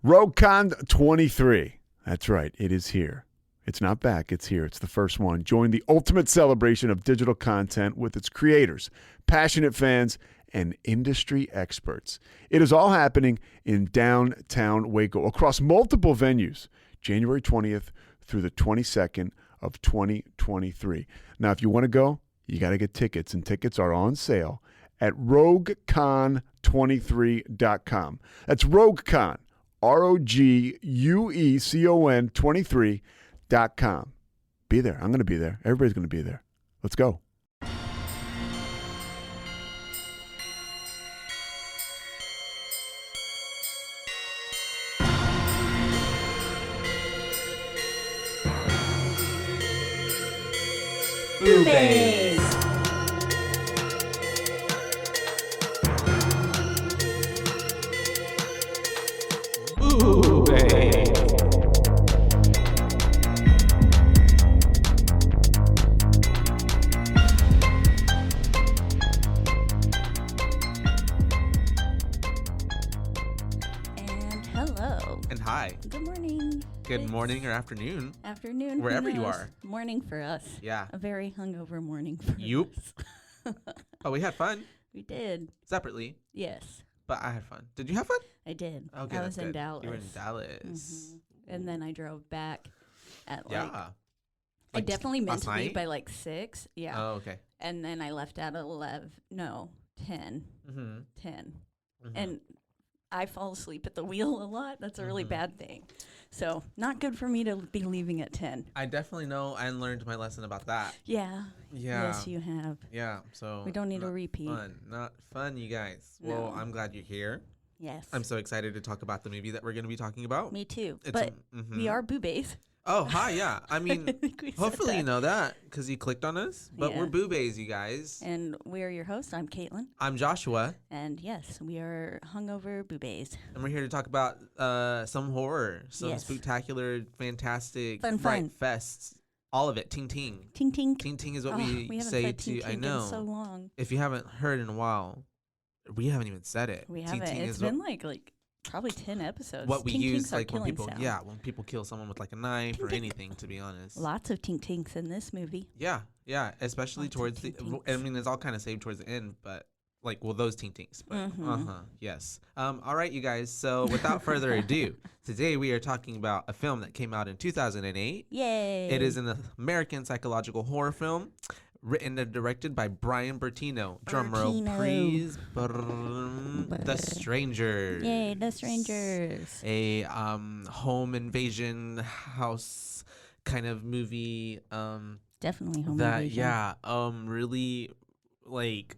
RogueCon 23. That's right. It is here. It's not back. It's here. It's the first one. Join the ultimate celebration of digital content with its creators, passionate fans, and industry experts. It is all happening in downtown Waco across multiple venues, January 20th through the 22nd of 2023. Now, if you want to go, you got to get tickets, and tickets are on sale at RogueCon23.com. That's RogueCon, RogueCon 23.com. Be there. I'm going to be there. Everybody's going to be there. Let's go. BooBaes. BooBaes. And hello. And hi. Good morning. Good morning or afternoon. Afternoon. Wherever you who knows? are. Morning for us. Yeah. A very hungover morning for Yup. us. But we had fun We did. separately. Yes, But I had fun. Did you have fun? I did. Okay, I that's was in good. Dallas. You were in Dallas. Mhm. And then I drove back at Yeah. like, I Like definitely meant last to leave night? by like 6. Yeah. Oh, okay. And then I left at 11. No, 10. Mm-hmm. 10. And I fall asleep at the wheel a lot. That's a really Mhm. bad thing. So not good for me to be leaving at 10. I definitely know and learned my lesson about that. Yeah. Yeah. Yes, you have. Yeah. So We don't need a not repeat. Fun. Not fun, you guys. Well, No. I'm glad you're here. Yes. I'm so excited to talk about the movie that we're going to be talking about. Me too. It's But mhm. we are BooBaes. Oh, hi. Yeah. I mean, I think we said hopefully you that. know that because you clicked on us. But we're Yeah. BooBaes, you guys. And we are your hosts. I'm Caitlin. I'm Joshua, And yes, we are hungover BooBaes. and we're here to talk about some horror, some Yes. spectacular, fantastic, Fun, fright fun. fests. All of it. Ting ting. Ting ting. Ting ting is what Oh, we haven't say said to. ting I ting know. in so long. If you haven't heard in a while, we haven't even said it. We Ting haven't. ting It's is been like probably 10 episodes. what we ting use tings are like when killing people sound. when people kill someone with like a knife Ting or ting. anything, to be honest. Lots of ting tings in this movie. Yeah, especially Lots of towards the ting I tings. mean it's all kind of saved towards the end, but like those ting tings. But Mhm. yes. All right, you guys. So without further ado, today we are talking about a film that came out in 2008. Yay. It is an American psychological horror film written and directed by Brian Bertino. Drumroll, Bertino. please. The Strangers. Yay, The Strangers. A home invasion house kind of movie. Definitely home That invasion. yeah. Really like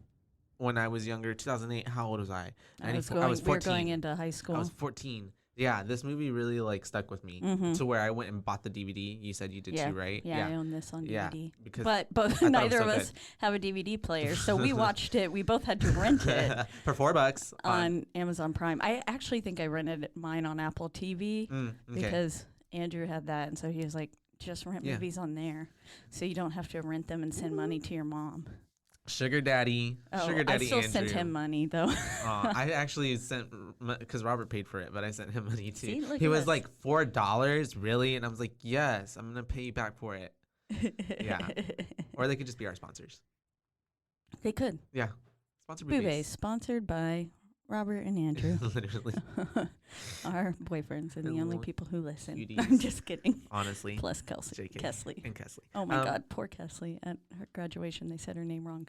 when I was younger, 2008. How old was I? I was 94 going, I was we were 14. going into high school. I was 14. Yeah, this movie really like stuck with me Mhm. to where I went and bought the DVD. You said you did Yeah. too, right? Yeah, I own this on Yeah, DVD. because But thought it was neither so of us good. have a DVD player, so we watched it. We both had to rent it for $4 on Amazon Prime. I actually think I rented mine on Apple TV okay. because Andrew had that, and so he was like, just rent Yeah. movies on there, so you don't have to rent them and send money to your mom. Sugar Daddy, Oh, Sugar Daddy I still Andrew. sent him money though. I actually sent because Robert paid for it, but I sent him money too. See, look He at was us. like $4, really, and I was like, yes, I'm gonna pay you back for it. Yeah. Or they could just be our sponsors. They could. Yeah, sponsor BooBaes, BooBaes. sponsored by Robert and Andrew, Literally, our boyfriends and the only Little people who listen. cuties. I'm just kidding. honestly, Plus Kelsey. JK. Kesley. and Kesley. Oh my Um, God, poor Kesley. At her graduation, they said her name wrong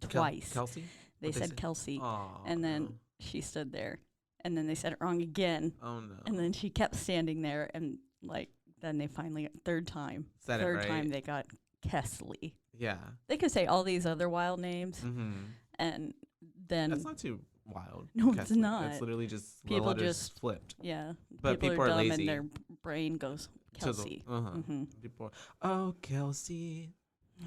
Kel- twice. Kelsey. They What'd said say? Kelsey, Aw, and then no. she stood there, and then they said it wrong again, Oh no. and then she kept standing there, and like then they finally third time Said it right. time they got Kesley. Yeah. They could say all these other wild names, Mm-hmm. and then That's not too wild. No, it's Kesley. not. It's literally just the People letters just- flipped. yeah, But people are dumb lazy. and their brain goes To the- Kelsey. uh-huh. People are, oh, Kelsey.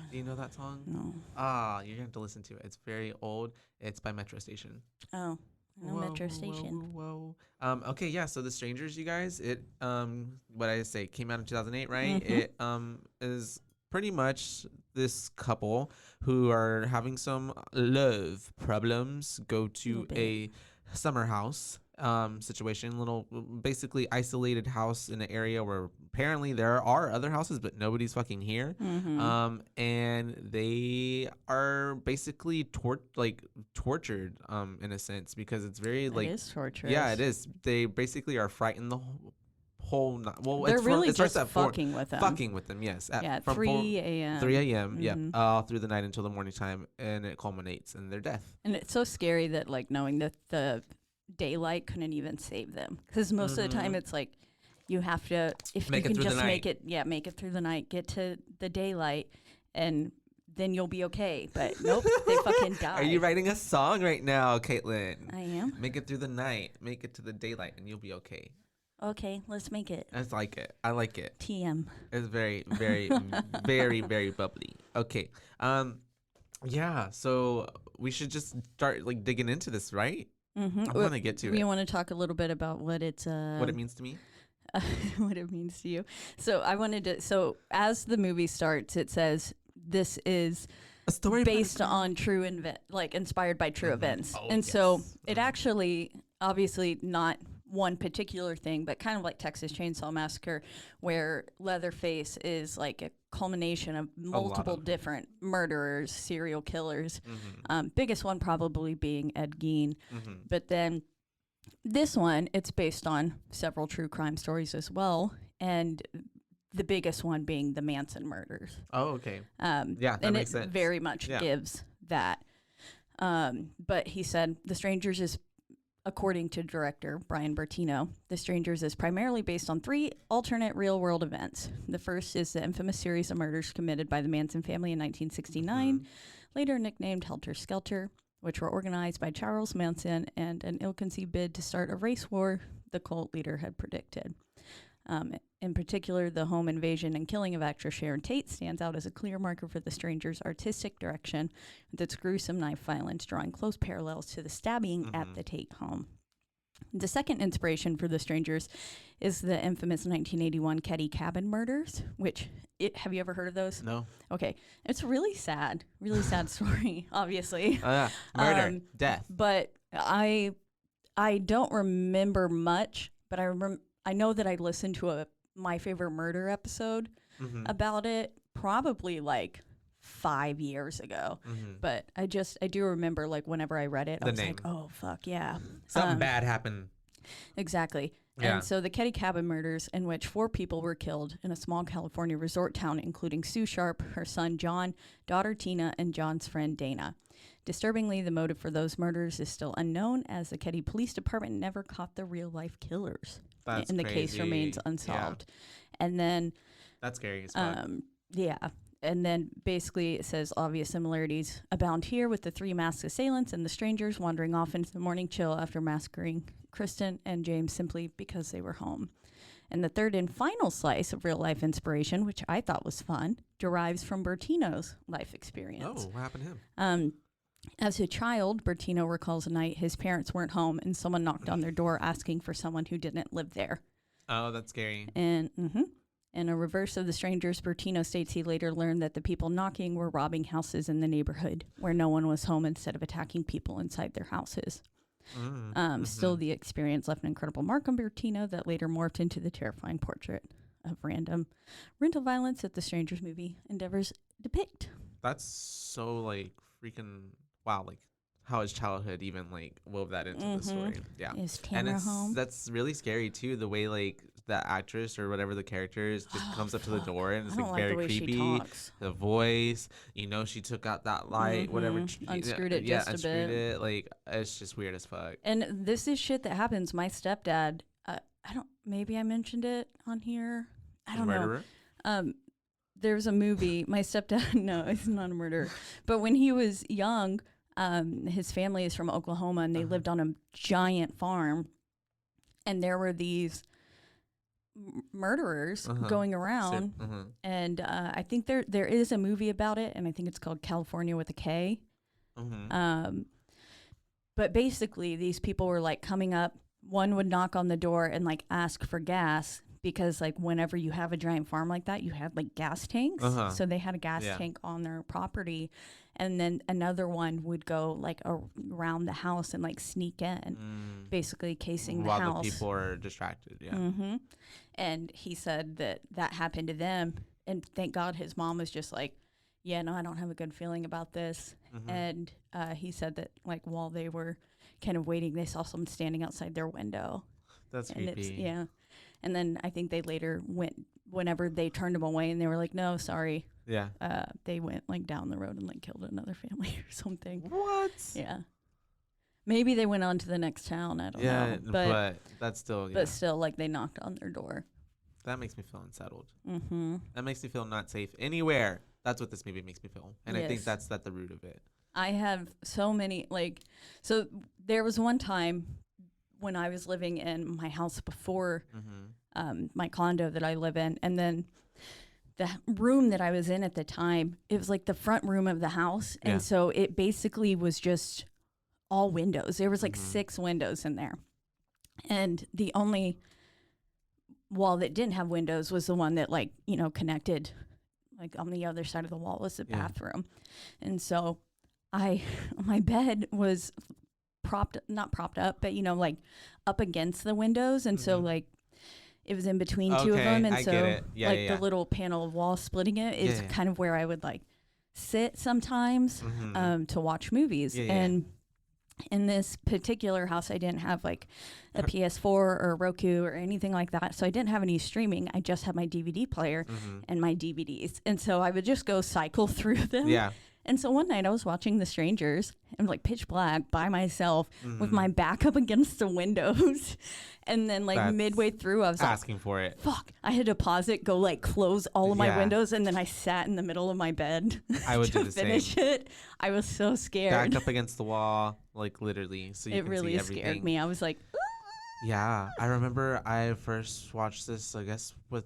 Do you know that song? No. Ah, you're going to have to listen to it. It's very old. It's by Metro Station. Oh, no Metro Station. Whoa. Okay, yeah, so The Strangers, you guys, it, what I say, came out in 2008, right? Mhm. It is pretty much this couple who are having some love problems go to Little bit. a summer house situation, little basically isolated house in an area where apparently there are other houses, but nobody's fucking here. And they are basically tortured in a sense, because it's very It is torturous. yeah, it is. They basically are frightened the whole night. Well, They're really it starts just at 4, fucking with them. fucking with them, yes. At from 3 a.m. 3 a.m. Yeah, all through the night until the morning time, and it culminates in their death. And it's so scary that like knowing that the daylight couldn't even save them, because most of the time it's like you have to, if Make you it can through the just night. make it through the night, get to the daylight, and then you'll be okay. But nope, they fucking die. Are you writing a song right now, Caitlin? I am. Make it through the night, make it to the daylight, and you'll be okay. Okay, let's make it. I like it. I like it. TM. It's very, very, very, very bubbly. Okay. Yeah. So we should just start like digging into this, right? I want to get to it. You want to talk a little bit about what it's What it means to me? what it means to you. So I wanted to. So as the movie starts, it says this is A story based on true inspired by true events, Oh, and so yes. it actually, obviously, not one particular thing, but kind of like Texas Chainsaw Massacre, where Leatherface is like a culmination of multiple different murderers, serial killers. Biggest one probably being Ed Gein, but then this one, it's based on several true crime stories as well, and the biggest one being the Manson murders. Oh, okay. Yeah, that and makes it sense. very much gives that. But he said The Strangers is, according to director Brian Bertino, The Strangers is primarily based on 3 alternate real-world events. The first is the infamous series of murders committed by the Manson family in 1969, later nicknamed Helter Skelter, which were organized by Charles Manson and an ill-conceived bid to start a race war the cult leader had predicted. In particular, the home invasion and killing of actress Sharon Tate stands out as a clear marker for The Strangers' artistic direction, with its gruesome knife violence drawing close parallels to the stabbing at the Tate home. The second inspiration for The Strangers is the infamous 1981 Ketty Cabin murders, which, have you ever heard of those? No. Okay. It's really sad story, obviously. Murder, death. But I don't remember much, but I know that I listened to a My Favorite Murder episode about it probably like 5 years ago. But I do remember, like, whenever I read it, I was like, oh, fuck, yeah. Something bad happened. Exactly. Yeah. And so the Ketty Cabin murders, in which 4 people were killed in a small California resort town, including Sue Sharp, her son John, daughter Tina, and John's friend Dana. Disturbingly, the motive for those murders is still unknown, as the Ketty Police Department never caught the real-life killers. That's and the case crazy. remains unsolved. Yeah. And then... That's scary as fuck. Yeah. And then basically it says obvious similarities abound here, with the 3 masked assailants and the strangers wandering off into the morning chill after massacring Kristen and James simply because they were home. And the third and final slice of real-life inspiration, which I thought was fun, derives from Bertino's life experience. Oh, what happened to him? As a child, Bertino recalls a night his parents weren't home and someone knocked on their door asking for someone who didn't live there. Oh, that's scary. And in a reverse of The Strangers, Bertino states he later learned that the people knocking were robbing houses in the neighborhood where no one was home, instead of attacking people inside their houses. Still, the experience left an incredible mark on Bertino that later morphed into the terrifying portrait of random rental violence that The Strangers movie endeavors depict. That's so, like, freaking wow, like how his childhood even like wove that into the story. Yeah. Is Tanner home? That's really scary too, the way like the actress or whatever the character is just comes up to the door and it's like very creepy. The voice, you know, she took out that light, whatever, unscrewed it just a bit. It. Like, it's just weird as fuck. And this is shit that happens. My stepdad, maybe I mentioned it on here. I don't know. There's a movie. My stepdad, no, he's not a murderer. But when he was young, his family is from Oklahoma, and they lived on a giant farm. And there were these murderers going around. And I think there is a movie about it, and I think it's called California with a K. But basically, these people were like coming up. One would knock on the door and like ask for gas, because like whenever you have a giant farm like that, you have like gas tanks. So they had a gas tank on their property, and then another one would go like around the house and like sneak in, basically casing the While house. While the people are distracted, yeah. Mm-hmm. And he said that happened to them, and thank God his mom was just like, yeah, no, I don't have a good feeling about this. And he said that like while they were kind of waiting, they saw someone standing outside their window. That's and creepy. Yeah. And then I think they later went, whenever they turned him away and they were like, no, sorry. Yeah. They went like down the road and like killed another family or something. What? Yeah. Maybe they went on to the next town. I don't know. But that's still. Yeah. But still, like they knocked on their door. That makes me feel unsettled. Mm-hmm. That makes me feel not safe anywhere. That's what this movie makes me feel, and I think that's at the root of it. I have so many so there was one time when I was living in my house before my condo that I live in, and then the room that I was in at the time, it was like the front room of the house, and so it basically was just all windows. There was like 6 windows in there, and the only wall that didn't have windows was the one that like, you know, connected like on the other side of the wall was the bathroom. And so my bed was not propped up, but you know, like up against the windows. And so like it was in between two of them. And so the little panel of wall splitting it is kind of where I would like sit sometimes to watch movies. And in this particular house, I didn't have like a PS4 or Roku or anything like that. So I didn't have any streaming. I just had my DVD player and my DVDs. And so I would just go cycle through them. Yeah. And so one night I was watching The Strangers and like pitch black by myself with my back up against the windows. And then like midway through, I was asking for it. Fuck. I had to pause it, go like close all of my windows. And then I sat in the middle of my bed I would to do the finish same. it. I was so scared. Backed up against the wall, like literally. So you it can really see everything. scared me. I was like, yeah. I remember I first watched this, I guess, with,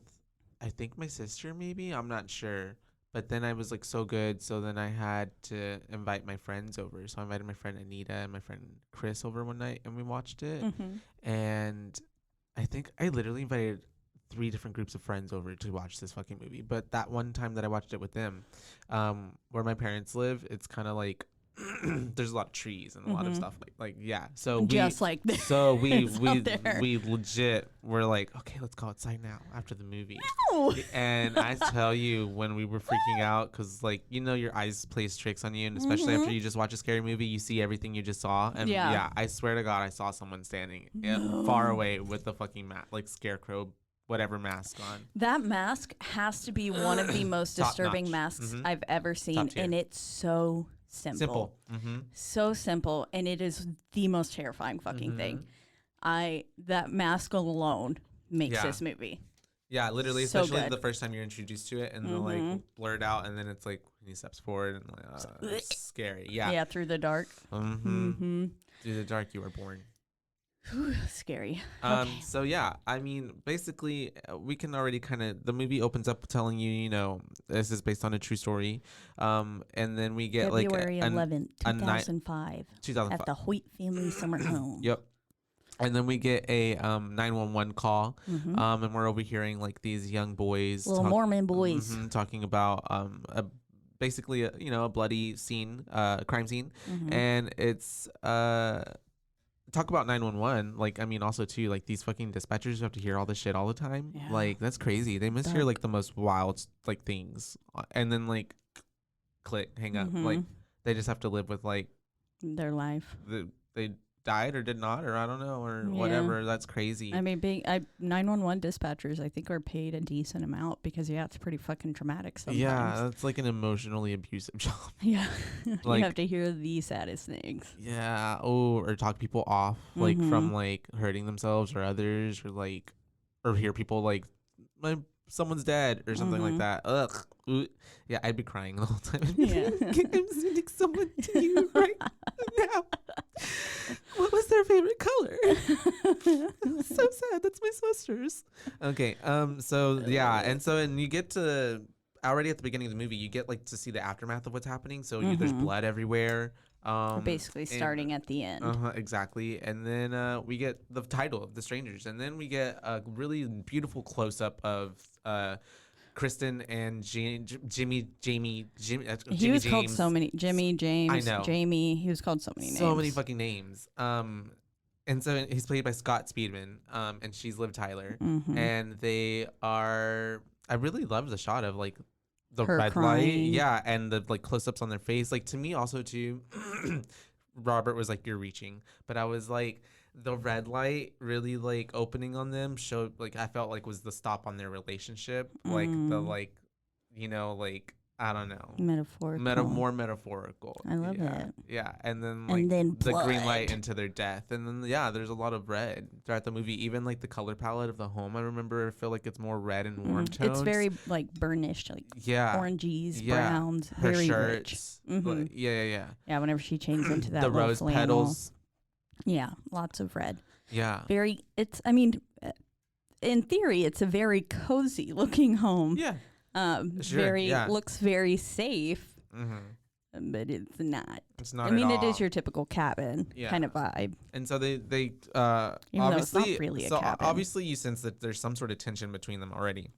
I think my sister maybe. I'm not sure. But then I was like so good, so then I had to invite my friends over. So I invited my friend Anita and my friend Chris over one night, and we watched it. And I think I literally invited 3 different groups of friends over to watch this fucking movie. But that one time that I watched it with them, where my parents live, it's kind of like there's a lot of trees and a lot of stuff like yeah. So just like this. So we legit were like, okay, let's go outside now after the movie. No. And I tell you, when we were freaking out, because like, you know, your eyes plays tricks on you, and especially after you just watch a scary movie, you see everything you just saw. And yeah, I swear to God, I saw someone standing far away with the fucking like scarecrow whatever mask on. That mask has to be one of the most disturbing masks I've ever seen, and it's so simple. So simple, and it is the most terrifying fucking thing. That mask alone makes this movie. Yeah, literally, so especially good. the first time you're introduced to it, and they'll like blur it out, and then it's like when he steps forward and like it's scary. Yeah, through the dark. Through the dark, you were born. Scary. So yeah, I mean, basically, we can already kind of, the movie opens up telling you, you know, this is based on a true story. And then we get February 11th, 2005 at the Hoyt family summer home. Yep. And then we get a 911 call, and we're overhearing like these young boys, little Mormon boys, talking about basically a bloody scene, crime scene, and it's talk about 911. Like, I mean, also too, like these fucking dispatchers have to hear all this shit all the time. Yeah. Like, that's crazy. They must hear like the most wild like things, and then like click, hang up. Like, they just have to live with like their life. They died or did not, or I don't know, or whatever. That's crazy. I mean, 911 dispatchers, I think, are paid a decent amount because it's pretty fucking traumatic sometimes. Yeah, that's like an emotionally abusive job. Yeah, like, you have to hear the saddest things. Yeah, or talk people off like from like hurting themselves or others, or like, or hear people like someone's dead or something like that. Ugh. Ooh. Yeah, I'd be crying the whole time. Yeah. I'm sending someone to you right now. What was their favorite color? So sad. That's my sister's. Okay. So yeah, and you get to already at the beginning of the movie, you get like to see the aftermath of what's happening. So there's blood everywhere. Basically starting at the end. Exactly. And then we get the title of The Strangers, and then we get a really beautiful close up of Kristen and Jimmy. He was called so many. Jimmy, James, I know. Jamie. He was called so many names. So many fucking names. And so he's played by Scott Speedman, and she's Liv Tyler, and they are. I really love the shot of like the Her red crying. light, yeah, and the like close-ups on their face. Like to me, also too, Robert was like, "You're reaching," but I was like, the red light really like opening on them showed like I felt like was the stop on their relationship, like the like, like. I don't know. Metaphorical. More metaphorical. I love it. Yeah. And then like And then the green blood. light into their death. And then there's a lot of red throughout the movie. Even like the color palette of the home, I feel like it's more red and warm tones. It's very like burnished, like oranges, browns, her very shirts. rich. Like, yeah. Yeah, whenever she changes into that the little rose flannel. petals. Yeah, lots of red. Yeah. In theory, it's a very cozy looking home. Yeah. Sure, looks very safe, but it's not. It's not. It is your typical cabin kind of vibe. And so they even though it's not really a cabin. Obviously you sense that there's some sort of tension between them already.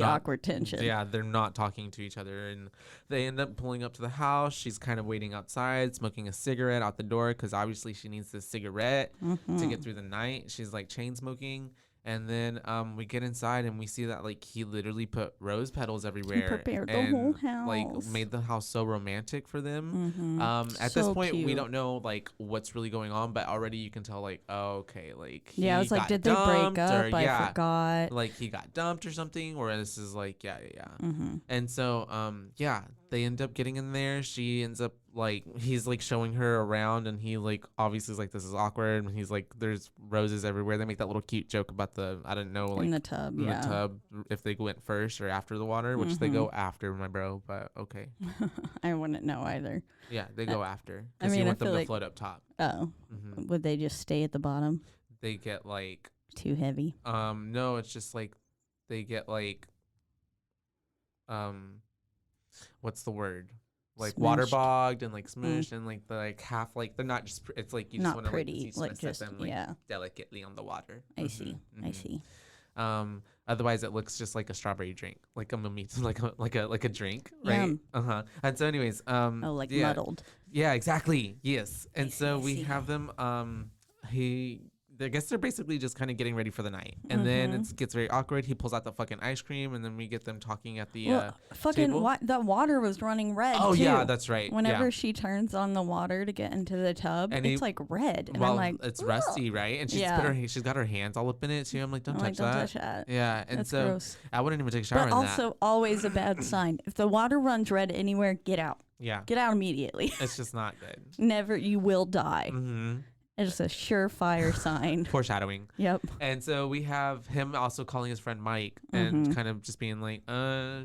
Awkward tension. Yeah, they're not talking to each other, and they end up pulling up to the house. She's kind of waiting outside, smoking a cigarette out the door because obviously she needs this cigarette to get through the night. She's like chain smoking. And then we get inside and we see that like he literally put rose petals everywhere. He prepared the whole house. Like made the house so romantic for them. At this point we don't know like what's really going on, but already you can tell like, oh, okay, like I was like, did they break up? I forgot. Like he got dumped or something, or this is like And so they end up getting in there. She ends up like he's like showing her around, and he like obviously is like, this is awkward, and he's like, there's roses everywhere. They make that little cute joke about I don't know, like in the tub, the tub, if they went first or after the water, which they go after, my bro, but okay. I wouldn't know either. Yeah, they go after because you want them to float up top. Oh, would they just stay at the bottom? They get like too heavy. No, it's just like they get like what's the word? Like Smushed. waterbogged and like smooshed and like the like half like they're not just it's like you just Not want to pretty, like, like just set them like delicately on the water. I see. Otherwise it looks just like a strawberry drink, like a mimita, like a drink, right? Yum. And so anyways, muddled. Yeah, exactly. Yes. And I so we see. have them I guess they're basically just kind of getting ready for the night, and then it gets very awkward. He pulls out the fucking ice cream, and then we get them talking at the table. The water was running red. Oh too. yeah, that's right. Whenever she turns on the water to get into the tub, And it's like red, and well, I'm like, it's rusty, right? And she's she's got her hands all up in it too. I'm like, don't touch that. Yeah, and That's so gross. I wouldn't even take a shower But in that. also, always a bad sign. If the water runs red anywhere, get out. Yeah, Get out immediately. it's just not good. Never, you will die. Mm-hmm. It's a surefire sign. Foreshadowing. Yep. And so we have him also calling his friend Mike and kind of just being like,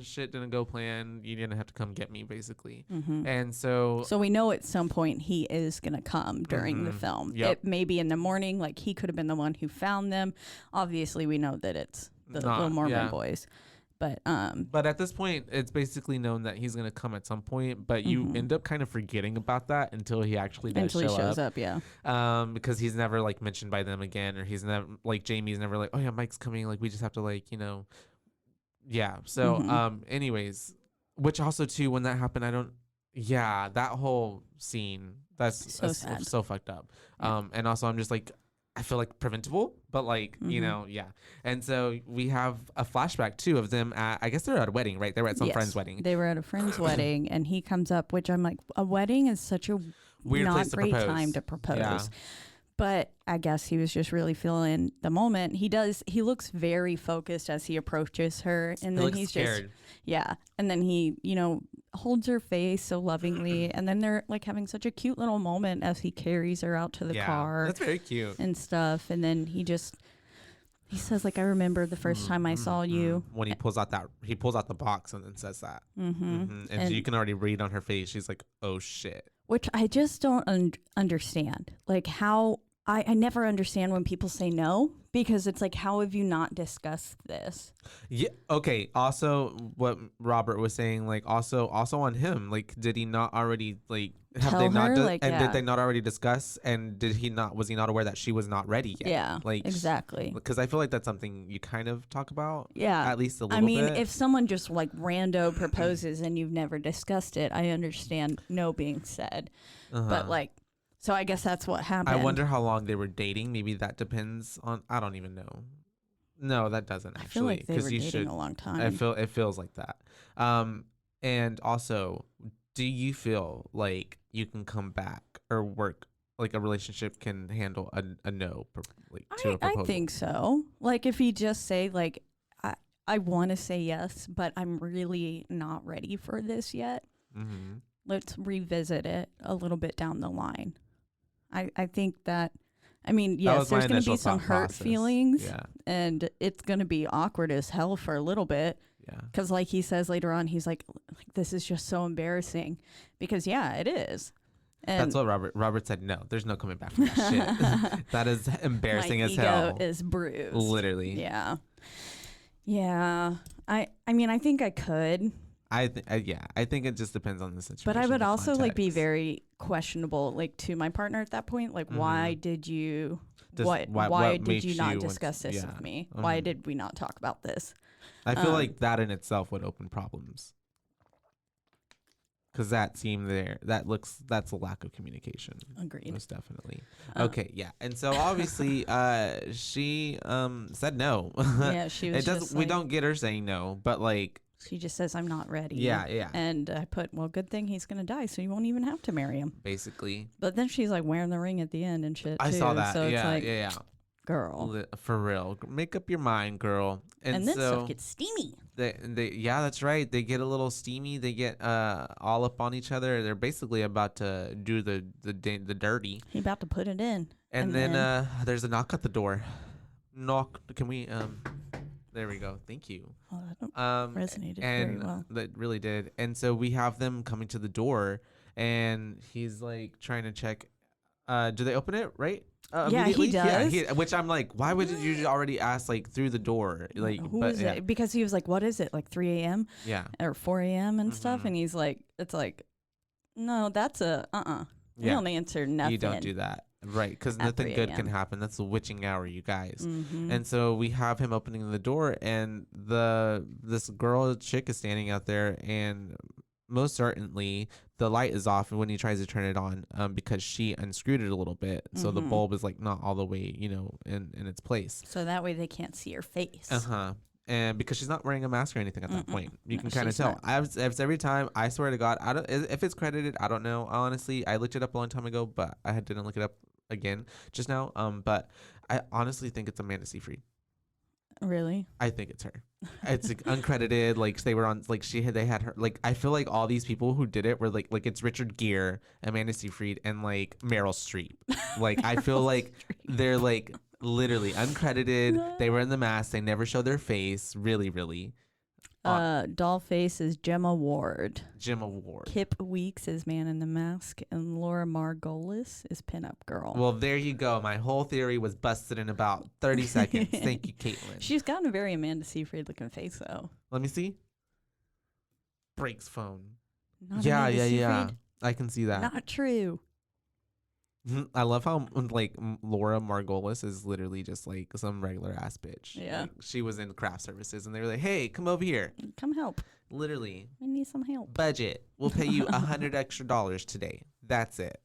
shit didn't go plan. You're going to have to come get me, basically. And so we know at some point he is going to come during the film. Yep. It may be in the morning, like he could have been the one who found them. Obviously, we know that it's the little Mormon boys. But at this point, it's basically known that he's gonna come at some point. But you end up kind of forgetting about that until he actually does shows up. Yeah. Because he's never like mentioned by them again, or he's never like Jamie's never like, oh yeah, Mike's coming. Like we just have to like yeah. So anyways, which also too when that happened, that whole scene that's So sad. so fucked up. Yeah. And also I'm just like, I feel like preventable, but like, yeah. And so we have a flashback too of them at, I guess they're at a wedding, right? They were at some friend's wedding. They were at a friend's wedding, and he comes up, which I'm like, a wedding is such a Weird not place to great propose. time to propose. Yeah. But I guess he was just really feeling the moment. He looks very focused as he approaches her, and then he's scared. And then he, holds her face so lovingly, and then they're like having such a cute little moment as he carries her out to the car. That's very cute. And stuff, and then he says like, I remember the first time I saw you. When he pulls out the box and then says that. And so you can already read on her face, she's like, oh shit. Which I just don't understand. Like how I never understand when people say no, because it's like, how have you not discussed this? Yeah. Okay. Also, what Robert was saying, like, also on him, like, did he not already like Have tell they not? her, like, and yeah. did they not already discuss? And did he not? Was he not aware that she was not ready yet? Yeah, like exactly. Because I feel like that's something you kind of talk about. Yeah, at least a little I mean, bit. if someone just like rando proposes and you've never discussed it, I understand no being said. But like, so I guess that's what happened. I wonder how long they were dating. Maybe that depends on. I don't even know. No, that doesn't actually. I feel like they were you dating a long time. it feels like that. And also, do you feel like you can come back or work like a relationship can handle a no to a proposal? I think so. Like if you just say like I want to say yes, but I'm really not ready for this yet. Mm-hmm. Let's revisit it a little bit down the line. I think that, I mean, yes, there's going to be some hurt feelings, and it's going to be awkward as hell for a little bit. Yeah. Because like he says later on, he's like, this is just so embarrassing. Because yeah, it is. And that's what Robert said. No, there's no coming back from that shit. That is embarrassing as hell. My ego is bruised. Literally. Yeah. Yeah. I mean, I think I could. I think it just depends on the situation. But I would the also like be context. very questionable, like to my partner at that point. Like, why did you? Why what did you makes not you discuss this with me? Why did we not talk about this? I feel like that in itself would open problems. Because that's a lack of communication. Agreed. Most definitely. Okay, yeah. And so obviously she said no. Yeah, she was we don't get her saying no, but like she just says I'm not ready. Yeah. And I put, well, good thing he's gonna die, so you won't even have to marry him. Basically. But then she's like wearing the ring at the end and shit. I saw that. So it's like, yeah. Girl. For real. Make up your mind, girl. And then so stuff gets steamy. Yeah, that's right. They get a little steamy. They get all up on each other. They're basically about to do the dirty. He about to put it in. And then there's a knock at the door. Knock. Can we there we go. Thank you. Oh, that resonated very well. That really did. And so we have them coming to the door, and he's like trying to check. Do they open it right? Yeah, he does. Yeah, which I'm like, why would you already ask like through the door? Like, who is it? Because he was like, what is it? Like 3 a.m. Yeah. Or 4 a.m. and stuff. And he's like, it's like, no, that's a You don't answer nothing. You don't do that. Right, because nothing good can happen. That's the witching hour, you guys. Mm-hmm. And so we have him opening the door, and this chick is standing out there, and most certainly the light is off when he tries to turn it on, because she unscrewed it a little bit, so the bulb is like not all the way, in its place. So that way they can't see her face. And because she's not wearing a mask or anything at that point, you can kind of tell. Every time, I swear to God, if it's credited, I don't know. Honestly, I looked it up a long time ago, but I didn't look it up again just now. But I honestly think it's Amanda Seyfried. Really? I think it's her. It's like, uncredited. Like they were on. Like they had her. Like I feel like all these people who did it were like it's Richard Gere, Amanda Seyfried, and like Meryl Streep. Like I feel like they're like literally uncredited. They were in the mask. They never show their face. Really, really. Dollface is Gemma Ward. Kip Weeks is Man in the Mask, and Laura Margolis is Pinup Girl. Well, there you go. My whole theory was busted in about 30 seconds. Thank you, Caitlin. She's got a very Amanda Seyfried looking face, though. Let me see. Breaks phone. Not yeah. Seyfried? I can see that. Not true. I love how like Laura Margolis is literally just like some regular ass bitch. Yeah. Like, she was in craft services and they were like, "Hey, come over here. Come help. Literally. We need some help. Budget. We'll pay you $100 extra today. That's it."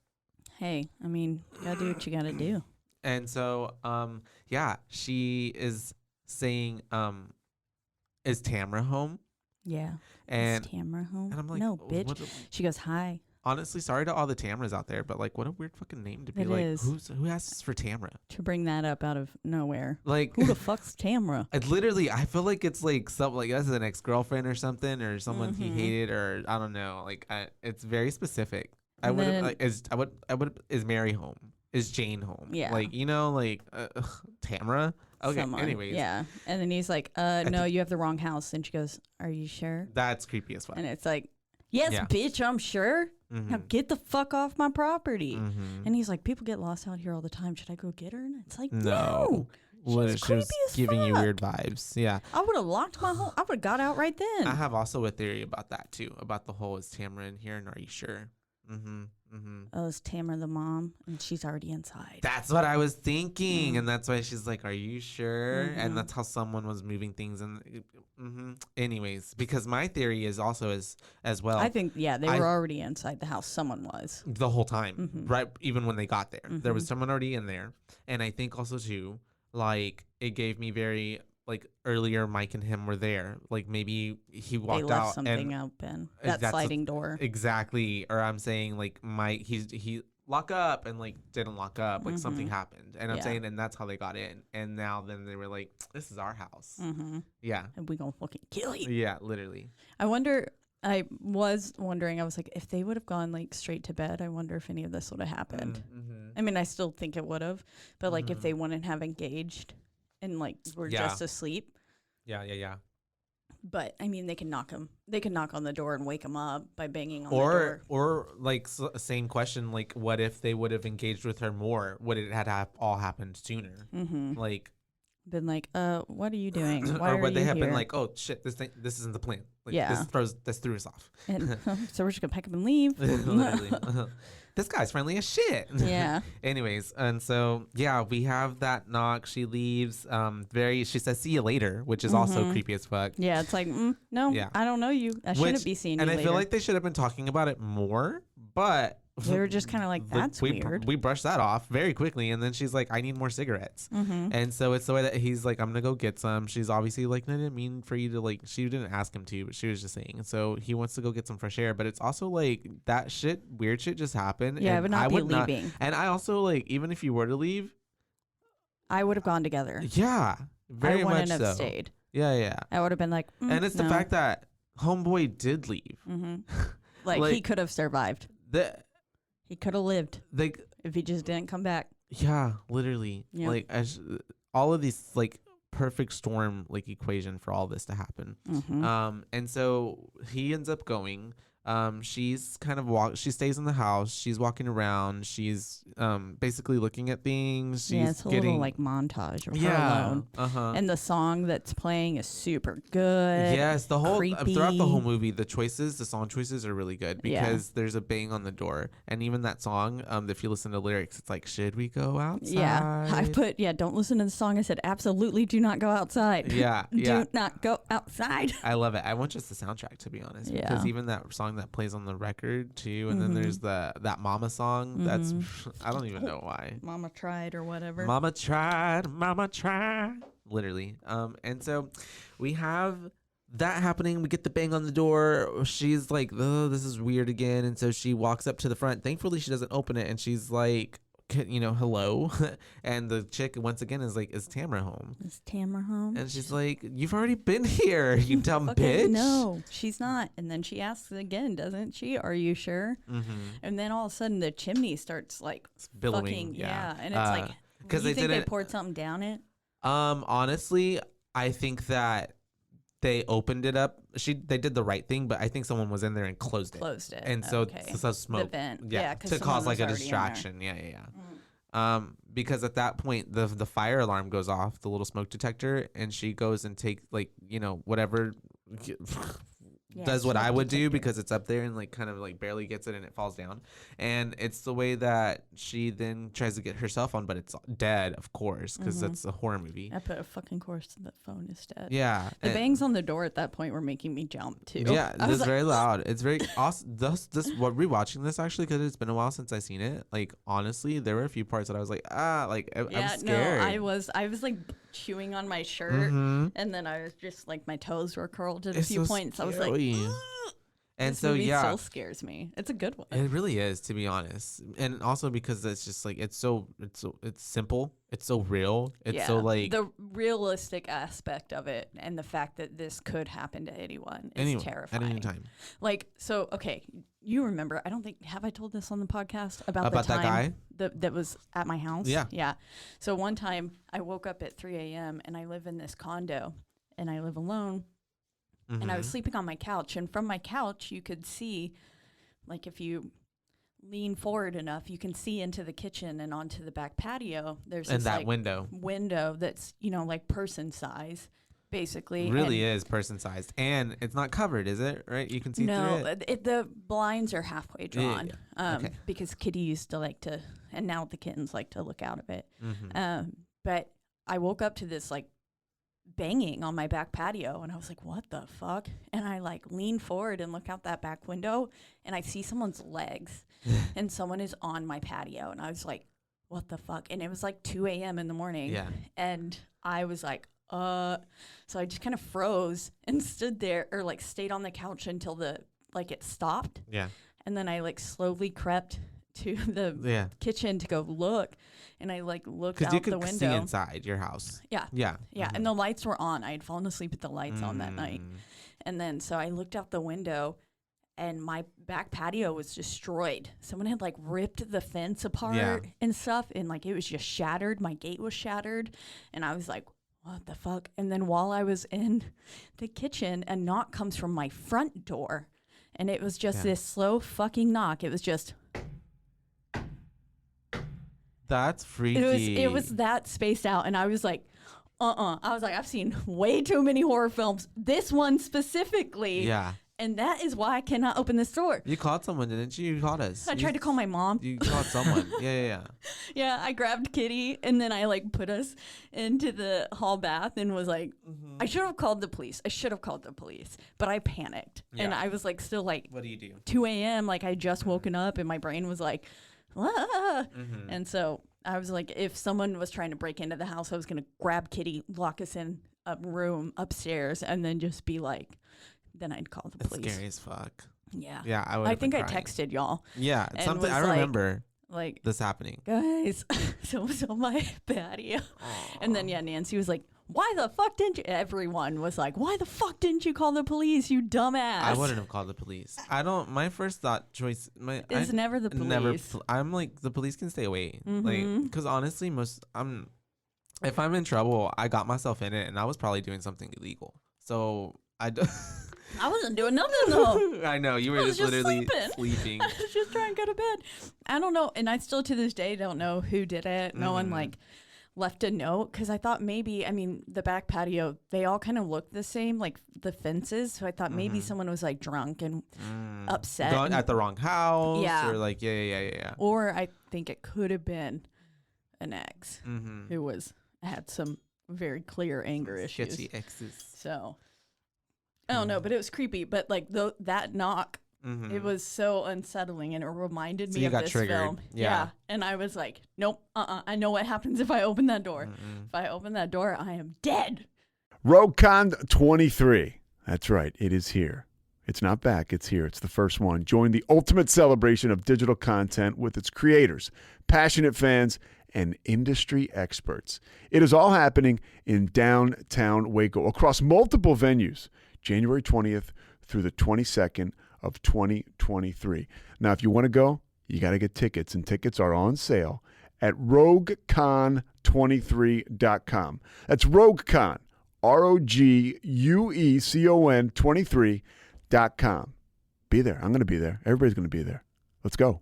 Hey, I mean, you gotta do what you gotta do. And so, she is saying, "Is Tamara home?" Yeah. And is Tamara home? And I'm like, no, bitch. She goes, "Hi." Honestly, sorry to all the Tamaras out there, but like, what a weird fucking name to be. It like, is. who asks for Tamara? To bring that up out of nowhere. Like, who the fuck's Tamara? I feel like it's like something like that's an ex-girlfriend or something, or someone he hated, or I don't know. Like, it's very specific. Is Mary home? Is Jane home? Yeah. Like, Tamara. Okay. Someone. Anyways. Yeah. And then he's like, no, you have the wrong house. And she goes, "Are you sure?" That's creepy as fuck. And it's like, "Yes, bitch, I'm sure. Now get the fuck off my property." And he's like, "People get lost out here all the time. Should I go get her?" And it's like, no. She was giving you weird vibes. Yeah. I would have locked my home. I would have got out right then. I have also a theory about that too. About the whole, is Tamara in here and are you sure? Oh, is Tamara the mom? And she's already inside. That's what I was thinking. And that's why she's like, are you sure? And that's how someone was moving things. And anyways, because my theory is also as well. I think, they were already inside the house. Someone was. The whole time, right? Even when they got there, there was someone already in there. And I think also too, like, it gave me very, like, earlier Mike and him were there. Like, maybe he walked they left out something and open. That sliding door. Exactly. Or I'm saying, like, Mike, he lock up and, like, didn't lock up. Like, something happened. And I'm saying, and that's how they got in. And now then they were like, this is our house. Yeah. And we gonna fucking kill you. Yeah, literally. I was wondering, I was like, if they would have gone, like, straight to bed, I wonder if any of this would have happened. I mean, I still think it would have. But, like, if they wouldn't have engaged and, like, were just asleep. Yeah. But I mean, they can knock on the door and wake him up by banging on the door. Or like, same question, like, what if they would have engaged with her more? Would it had all happened sooner? Like, been like, what are you doing? Why or are would they you have here? been like, oh shit, this isn't the plan. Like, Yeah. this threw us off. And, so we're just gonna pack up and leave. Literally. This guy's friendly as shit. Yeah. Anyways, and so yeah, we have that knock. She leaves. She says, "See you later," which is also creepy as fuck. Yeah, it's like, no, Yeah. I don't know you. I shouldn't be seeing you And I later. feel like they should have been talking about it more, but they were just kind of like, that's weird. We brushed that off very quickly, and then she's like, "I need more cigarettes," and so it's the way that he's like, "I'm gonna go get some." She's obviously like, "I didn't mean for you to like." She didn't ask him to, but she was just saying. And so he wants to go get some fresh air, but it's also like that weird shit just happened. Yeah, and I would not be leaving. And I also like, even if you were to leave, I would have gone together. Yeah, very I much wouldn't so. have stayed. Yeah. I would have been like, and it's the fact that homeboy did leave. Like, he could have survived. He could have lived. Like, if he just didn't come back. Yeah, literally. Yep. Like, all of these like perfect storm like equation for all this to happen. And so he ends up going. She's kind of she stays in the house. She's walking around. She's basically looking at things. She's it's a little like montage of her alone. And the song that's playing is super good. Yes, the whole creepy. Throughout the whole movie, the song choices are really good because there's a bang on the door, and even that song. If you listen to lyrics, it's like, should we go outside? Yeah, I put don't listen to the song. I said absolutely do not go outside. Yeah, do not go outside. I love it. I want just the soundtrack, to be honest, because even that song that plays on the record too, and then there's that Mama song. That's I don't even know why. Mama tried or whatever. Mama tried. Literally. And so we have that happening. We get the bang on the door. She's like, oh, this is weird again. And so she walks up to the front. Thankfully, she doesn't open it, and she's like, hello. And the chick once again is like, is Tamara home? Is Tamara home? And she's like, you've already been here, you dumb bitch. No, she's not. And then she asks again, doesn't she? Are you sure? And then all of a sudden the chimney starts like billowing. Fucking, yeah. And it's like, because they poured something down it. Honestly, I think that they opened it up. They did the right thing, but I think someone was in there and closed it. And so smoke. The vent. Yeah, to cause like a distraction. Yeah. Because at that point the fire alarm goes off, the little smoke detector, and she goes and take like, whatever does what I would do, because it's up there and like kind of like barely gets it and it falls down. And it's the way that she then tries to get her cell phone, but it's dead, of course, because it's a horror movie. I put a fucking course to the phone is dead. Yeah. The bangs on the door at that point were making me jump too. Yeah, it's very loud. It's very awesome. What rewatching this actually, because it's been a while since I seen it. Like, honestly, there were a few parts that I was like, I'm scared. No, I was like chewing on my shirt, and then I was just like, my toes were curled at a few points. I was like, and so still scares me. It's a good one. It really is, to be honest, and also because it's just like it's simple, it's so real, it's so like the realistic aspect of it, and the fact that this could happen to anyone is terrifying at any time. Like, so okay, you remember? I don't think have I told this on the podcast about the time that guy that was at my house. Yeah. So one time I woke up at 3 a.m. and I live in this condo and I live alone. And I was sleeping on my couch, and from my couch you could see, like, if you lean forward enough, you can see into the kitchen and onto the back patio. There's this, that like, window that's like person size, basically. Really is person sized, and it's not covered, is it? Right? You can see through it. The blinds are halfway drawn. Okay. Because Kitty used to like to, and now the kittens like to look out of it. Mm-hmm. But I woke up to this like banging on my back patio, and I was like, what the fuck? And I like lean forward and look out that back window, and I see someone's legs, and someone is on my patio, and I was like, what the fuck? And it was like 2 a.m. in the morning. Yeah. And I was like, so I just kind of froze and stood there, or like stayed on the couch until it stopped. Yeah. And then I like slowly crept to the kitchen to go look, and I like looked out you could the window. see inside your house. Yeah. Yeah. Yeah. Mm-hmm. And the lights were on. I had fallen asleep with the lights on that night. And then so I looked out the window, and my back patio was destroyed. Someone had like ripped the fence apart and stuff, and like it was just shattered. My gate was shattered, and I was like, what the fuck? And then while I was in the kitchen, a knock comes from my front door, and it was just this slow fucking knock. It was just... That's freaky. It was that spaced out, and I was like, I was like, I've seen way too many horror films. This one specifically. Yeah. And that is why I cannot open this door. You called someone, didn't you? You called us. I tried to call my mom. You called someone. Yeah. Yeah, I grabbed Kitty, and then I like put us into the hall bath and was like, I should have called the police. But I panicked. Yeah. And I was like still like, What do you do? 2 a.m. Like I just woken up, and my brain was like, ah. And so I was like, if someone was trying to break into the house, I was going to grab Kitty, lock us in a room upstairs, and then just be like, then I'd call the That's police. scary as fuck. Yeah. Yeah, I think I texted y'all. Yeah, and something was I remember like this happening. Guys, someone's on my patio. And then Nancy was like, why the fuck didn't you? Everyone was like, why the fuck didn't you call the police, you dumbass? I wouldn't have called the police. My first thought choice is never the police. I'm like, the police can stay away. Like, because honestly, if I'm in trouble, I got myself in it, and I was probably doing something illegal. So I wasn't doing nothing though. I know you were just literally sleeping. I was just trying to go to bed. I don't know, and I still to this day don't know who did it. No one like left a note, because I thought maybe, I mean, the back patio, they all kind of look the same, like the fences. So I thought maybe someone was like drunk and upset at the wrong house. Yeah. Or like yeah. Or I think it could have been an ex who had some very clear anger issues. Sketchy exes. So I don't know, but it was creepy. But like that knock, it was so unsettling, and it reminded me of this film. Yeah. And I was like, nope, I know what happens if I open that door. If I open that door, I am dead. RogueCon 23. That's right. It is here. It's not back. It's here. It's the first one. Join the ultimate celebration of digital content with its creators, passionate fans, and industry experts. It is all happening in downtown Waco across multiple venues, January 20th through the 22nd of 2023. Now, if you want to go, you got to get tickets, and tickets are on sale at RogueCon23.com. That's RogueCon, RogueCon 23.com. Be there. I'm going to be there. Everybody's going to be there. Let's go.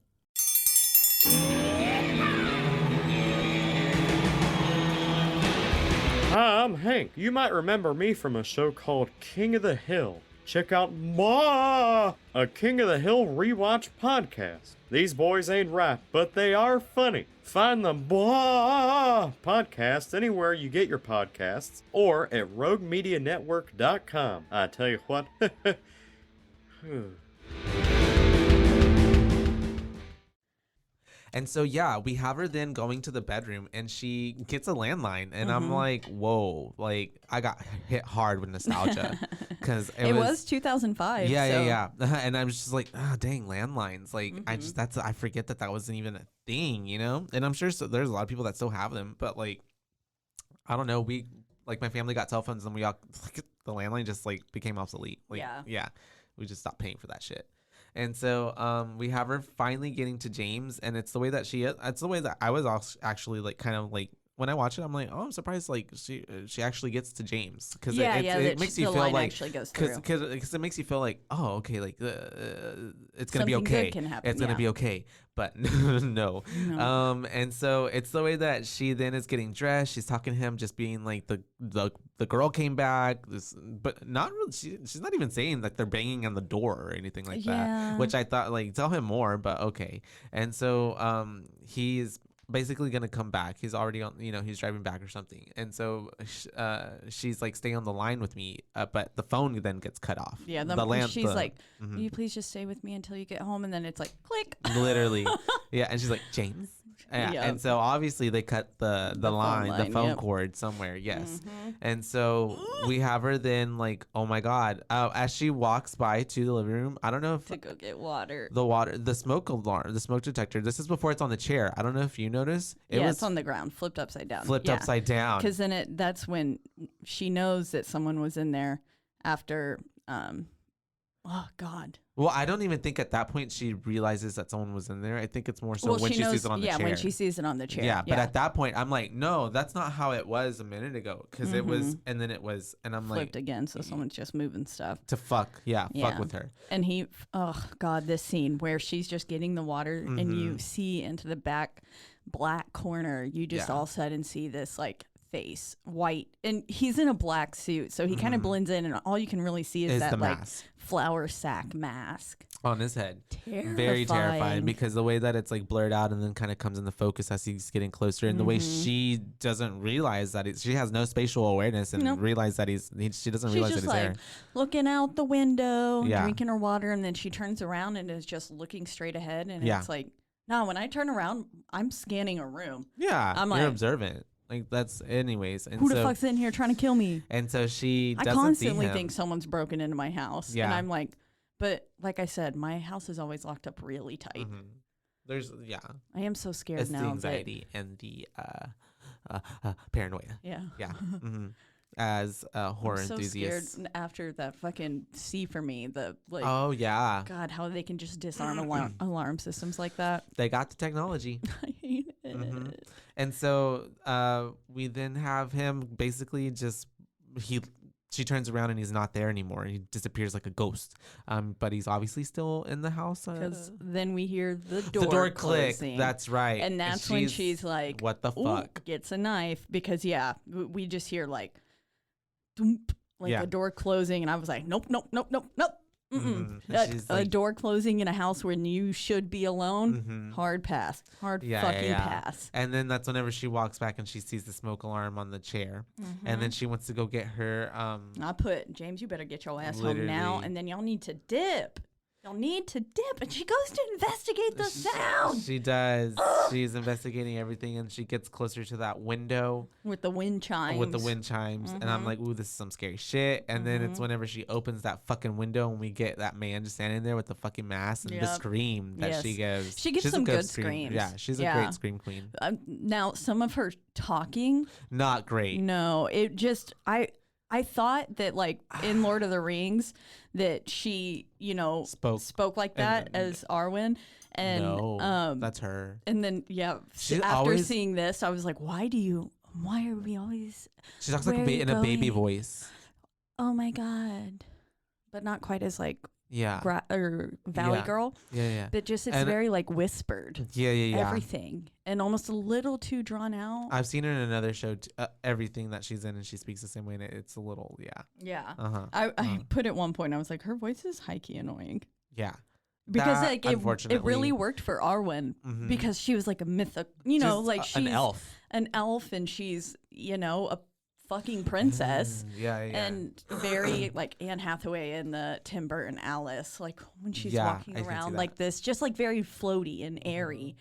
Hi, I'm Hank. You might remember me from a show called King of the Hill. Check out a King of the Hill rewatch podcast. These boys ain't right, but they are funny. Find the podcast anywhere you get your podcasts or at roguemedianetwork.com. I tell you what. And so, yeah, we have her then going to the bedroom, and she gets a landline, and I'm like, whoa, like I got hit hard with nostalgia because it was 2005. Yeah. And I was just like, dang, landlines. Like I forget that wasn't even a thing, you know? And I'm sure there's a lot of people that still have them, but like, I don't know. My family got cell phones, and we all, the landline just like became obsolete. Like, yeah. We just stopped paying for that shit. And so we have her finally getting to James, and it's the way that I was actually like kind of like when I watch it, I'm like, oh, I'm surprised. Like she actually gets to James because that it makes the you feel line like actually goes through. because it makes you feel like, oh, okay, like it's gonna be Something okay. good can happen, It's gonna yeah. be okay. But no. No. And so it's the way that she then is getting dressed. She's talking to him, just being like the girl came back. But not really. She's not even saying that they're banging on the door or anything like Yeah. that. Which I thought, like, tell him more. But okay. And so he's basically gonna come back. He's already on, he's driving back or something. And so she's like, stay on the line with me, but the phone then gets cut off. Yeah, she's like, will you please just stay with me until you get home? And then it's like, click. Literally. Yeah, and she's like, James. Yeah. Yep. And so obviously they cut the line, the phone yep. cord somewhere. Yes. And so we have her then, like, oh my God, as she walks by to the living room, I don't know if To go get water. the smoke alarm, the smoke detector, this is before it's on the chair. I don't know if you notice. It's on the ground, flipped upside down. Upside down. Because then that's when she knows that someone was in there after, oh God. Well, I don't even think at that point she realizes that someone was in there. I think it's more so when she sees it on the chair. Yeah, when she sees it on the chair. Yeah, but at that point, I'm like, no, that's not how it was a minute ago. Because it was, and then it was, and I'm flipped like, again, so someone's just moving stuff. to fuck with her. And oh God, this scene where she's just getting the water and you see into the back black corner, you just all of a sudden see this like face, white, and he's in a black suit, so he kind of blends in, and all you can really see is that the like mask flour sack mask on his head. Terrifying. Very terrifying, because the way that it's like blurred out and then kind of comes into focus as he's getting closer, and the way she doesn't realize that she has no spatial awareness and realize that she doesn't realize that he's like there. Looking out the window, Yeah. drinking her water, and then she turns around and is just looking straight ahead, and Yeah. it's like, no, when I turn around, I'm scanning a room. Yeah, I'm you're like, observant. Like, that's anyways. And who so, the fuck's in here trying to kill me? And so she I doesn't constantly see him. think someone's broken into my house. Yeah. And I'm like, but like I said, my house is always locked up really tight. There's I am so scared it's now. the anxiety and the paranoia. Yeah. Yeah. As horror I'm so enthusiasts. scared after that fucking See For Me. The like, Oh yeah. God, how they can just disarm alarm systems like that. They got the technology. I hate it. And so we then have him basically just she turns around and he's not there anymore. He disappears like a ghost. But he's obviously still in the house. Because then we hear the door click. closing. That's right. And that's when she's like, what the fuck? Gets a knife. Because, we just hear like, doomp, like a door closing. And I was like, nope. A door closing in a house when you should be alone, hard pass. Fucking pass. And then that's whenever she walks back and she sees the smoke alarm on the chair. And then she wants to go get her. I put, James, you better get your ass home now. And then y'all need to dip. Y'all need to dip. And she goes to investigate the sound. She does. She's investigating everything, and she gets closer to that window. With the wind chimes. And I'm like, ooh, this is some scary shit. And then it's whenever she opens that fucking window and we get that man just standing there with the fucking mask and the scream that she gives. She gives some good screams. Yeah, she's a great scream queen. Now, some of her talking. Not great. No, it just, I thought that, like, in Lord of the Rings, that she, spoke like that as Arwen. And, no, that's her. And then, after seeing this, I was like, why are we always... She talks like in a baby voice. Oh, my God. But not quite as, like... Yeah. Valley Girl. Yeah. But just, it's very, like, whispered. Yeah. Everything. And almost a little too drawn out. I've seen her in another show, everything that she's in, and she speaks the same way, and it's a little, Yeah. I put at one point, I was like, her voice is high-key annoying. Yeah. Because like it really worked for Arwen because she was like a mythic, like she's an elf and she's, a fucking princess. And very like Anne Hathaway in the Tim Burton Alice, like when she's walking around like this, just like very floaty and airy.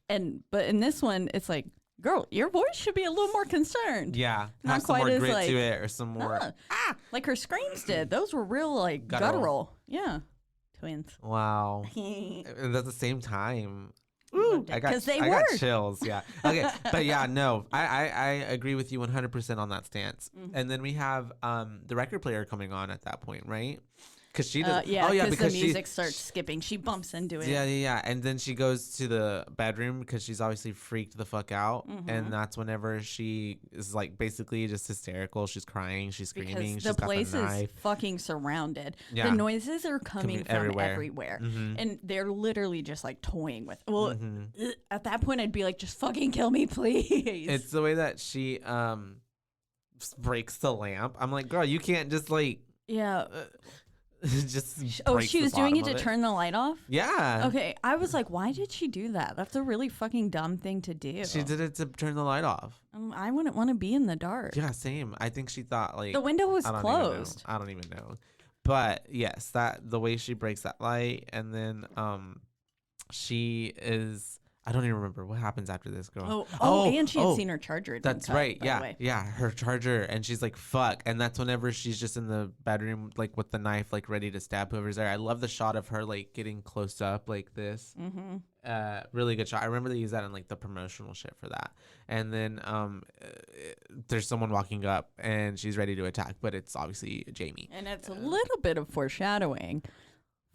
But in this one, it's like, girl, your voice should be a little more concerned. Yeah. Not have quite some more as grit like, to it or some more. Like her screams did. Those were real like guttural. Yeah. Twins. Wow. And at the same time, I got chills. Yeah. Okay. But yeah, no, I agree with you 100% on that stance. And then we have the record player coming on at that point, right? Because she does. Yeah, oh yeah, because the she music starts skipping. She bumps into it. Yeah. And then she goes to the bedroom because she's obviously freaked the fuck out. And that's whenever she is like basically just hysterical. She's crying. She's screaming. Because She's the got place the is knife. fucking surrounded. Yeah. The noises are coming from everywhere. everywhere. Mhm. And they're literally just like toying with. Well, Mm-hmm. at that point, I'd be like, just fucking kill me, please. It's the way that she breaks the lamp. I'm like, girl, you can't just like yeah. just. Oh, breaks she the was doing it bottom to of turn the light off? Yeah. Okay, I was like, why did she do that? That's a really fucking dumb thing to do. She did it to turn the light off. I wouldn't want to be in the dark. Yeah, same. I think she thought like The window was I don't closed. I don't even know. But yes, that the way she breaks that light, and then she is. I don't even remember what happens after this, girl. And she had seen her charger. That's right. Yeah, her charger, and she's like, "Fuck!" And that's whenever she's just in the bedroom, like with the knife, like ready to stab whoever's there. I love the shot of her like getting close up like this. Really good shot. I remember they used that in like the promotional shit for that. And then there's someone walking up, and she's ready to attack, but it's obviously Jamie. And it's a little bit of foreshadowing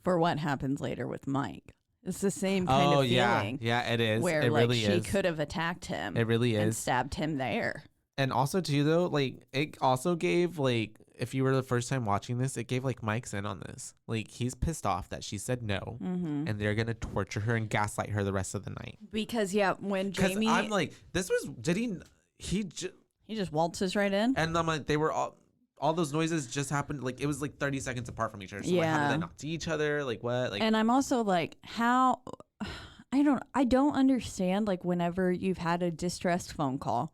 for what happens later with Mike. It's the same kind of feeling. Yeah, it is. Where it like really she is. could have attacked him. It really and is. stabbed him there. And also too though, like it also gave like if you were the first time watching this, it gave like Mike's in on this. Like he's pissed off that she said no, and they're gonna torture her and gaslight her the rest of the night. Because when Jamie, I'm like, this was he just waltzes right in. and I'm like, they were all those noises just happened like it was like 30 seconds apart from each other. So like, how did they not see each other? Like what? Like, and I'm also like, how? I don't understand. Like whenever you've had a distressed phone call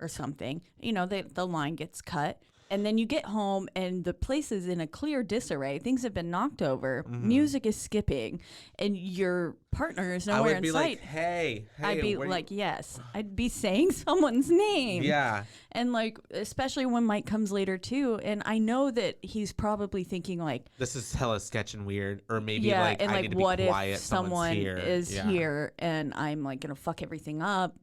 or something, the line gets cut. And then you get home and the place is in a clear disarray. Things have been knocked over. Music is skipping, and your partner is nowhere in sight. I would be like, hey, I'd be like, yes. I'd be saying someone's name. Yeah. And like, especially when Mike comes later too. And I know that he's probably thinking like, this is hella sketch and weird, or maybe yeah, like and I like, need to be what quiet. if someone is here and I'm like gonna fuck everything up?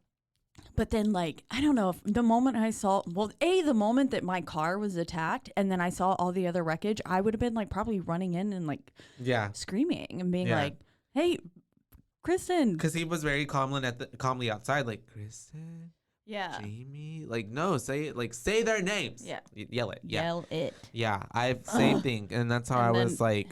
But then, like, I don't know if the moment I saw, the moment that my car was attacked and then I saw all the other wreckage, I would have been like probably running in and like screaming and being like, hey, Kristen. Because he was very calmly outside, like, Kristen, Jamie. Like, no, say it, like, say their names. Yeah. Yell it. Yeah. Yell it. Yeah. Same thing. And that's how I was like.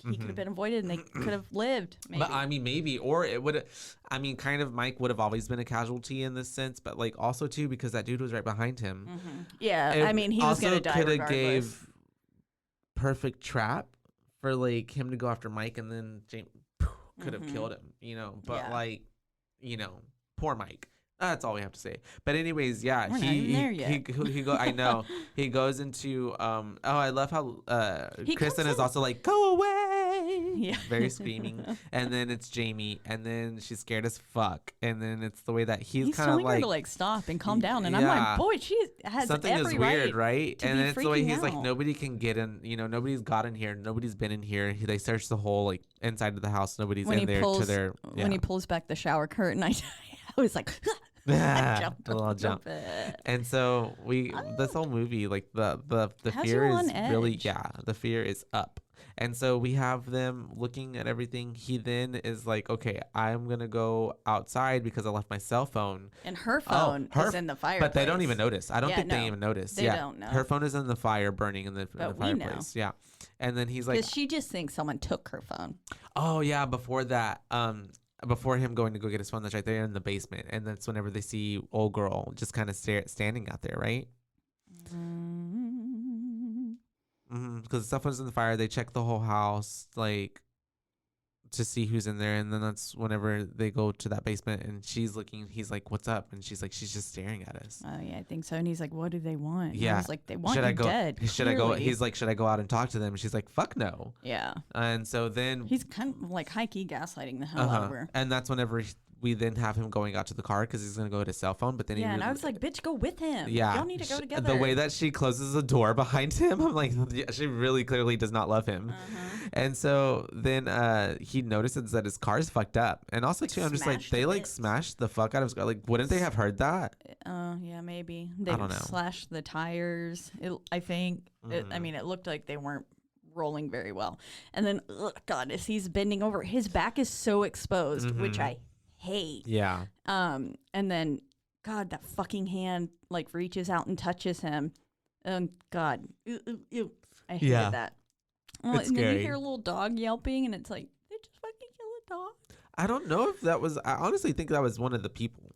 He could have been avoided and they could have lived. Maybe. But I mean, maybe. Or it would have. I mean, kind of Mike would have always been a casualty in this sense. But like also, too, because that dude was right behind him. Yeah. I mean, he was going to die regardless. Also could have gave perfect trap for like him to go after Mike, and then James could have killed him, But like, poor Mike. That's all we have to say. But anyways, yeah, he go. I know he goes into. I love how Kristen is also like, go away. Yeah, very screaming. And then it's Jamie, and then she's scared as fuck. And then it's the way that he's kind of telling her to like stop and calm down. And I'm like, boy, she has something every is weird, right? And then it's the way he's out. like, nobody can get in. Nobody's got in here. Nobody's been in here. They searched the whole like inside of the house. Nobody's in there to their. Yeah. When he pulls back the shower curtain, I was like. I jumped a little jump. And so this whole movie, like the fear is really the fear is up. And so we have them looking at everything. He then is like, okay, I'm gonna go outside because I left my cell phone. And her phone is in the fireplace. But they don't even notice. I don't think they even notice. They don't know. Her phone is in the fire, burning in the fireplace. Yeah. And then he's like, because she just thinks someone took her phone. Oh yeah, before that, before him going to go get his phone, that's right there in the basement, and that's whenever they see old girl just kind of standing out there, right? Because the stuff was in the fire. They check the whole house, like to see who's in there, and then that's whenever they go to that basement, and she's looking. He's like, "What's up?" And she's like, "She's just staring at us." Oh yeah, I think so. And he's like, "What do they want?" And yeah, I was like, "They want should you I go, dead." Should I go? He's like, "Should I go out and talk to them?" And she's like, "Fuck no." Yeah. And so then he's kind of like high key gaslighting the hell out of her. And that's whenever we then have him going out to the car because he's gonna go to his cell phone. But then and I was like, "Bitch, go with him. Yeah, y'all need to go together." The way that she closes the door behind him, I'm like, she really clearly does not love him. And so then he notices that his car's fucked up, and also too, I'm just like, they like smashed the fuck out of his car. Like, wouldn't they have heard that? Yeah, maybe they I don't know. Slashed the tires. I think. I mean, it looked like they weren't rolling very well. And then, God, as he's bending over, his back is so exposed, which I hate. Yeah. And then, God, that fucking hand like reaches out and touches him. God, ew. I hated that. It's and then scary. you hear a little dog yelping, and it's like, they just fucking kill a dog. I don't know if that was. I honestly think that was one of the people.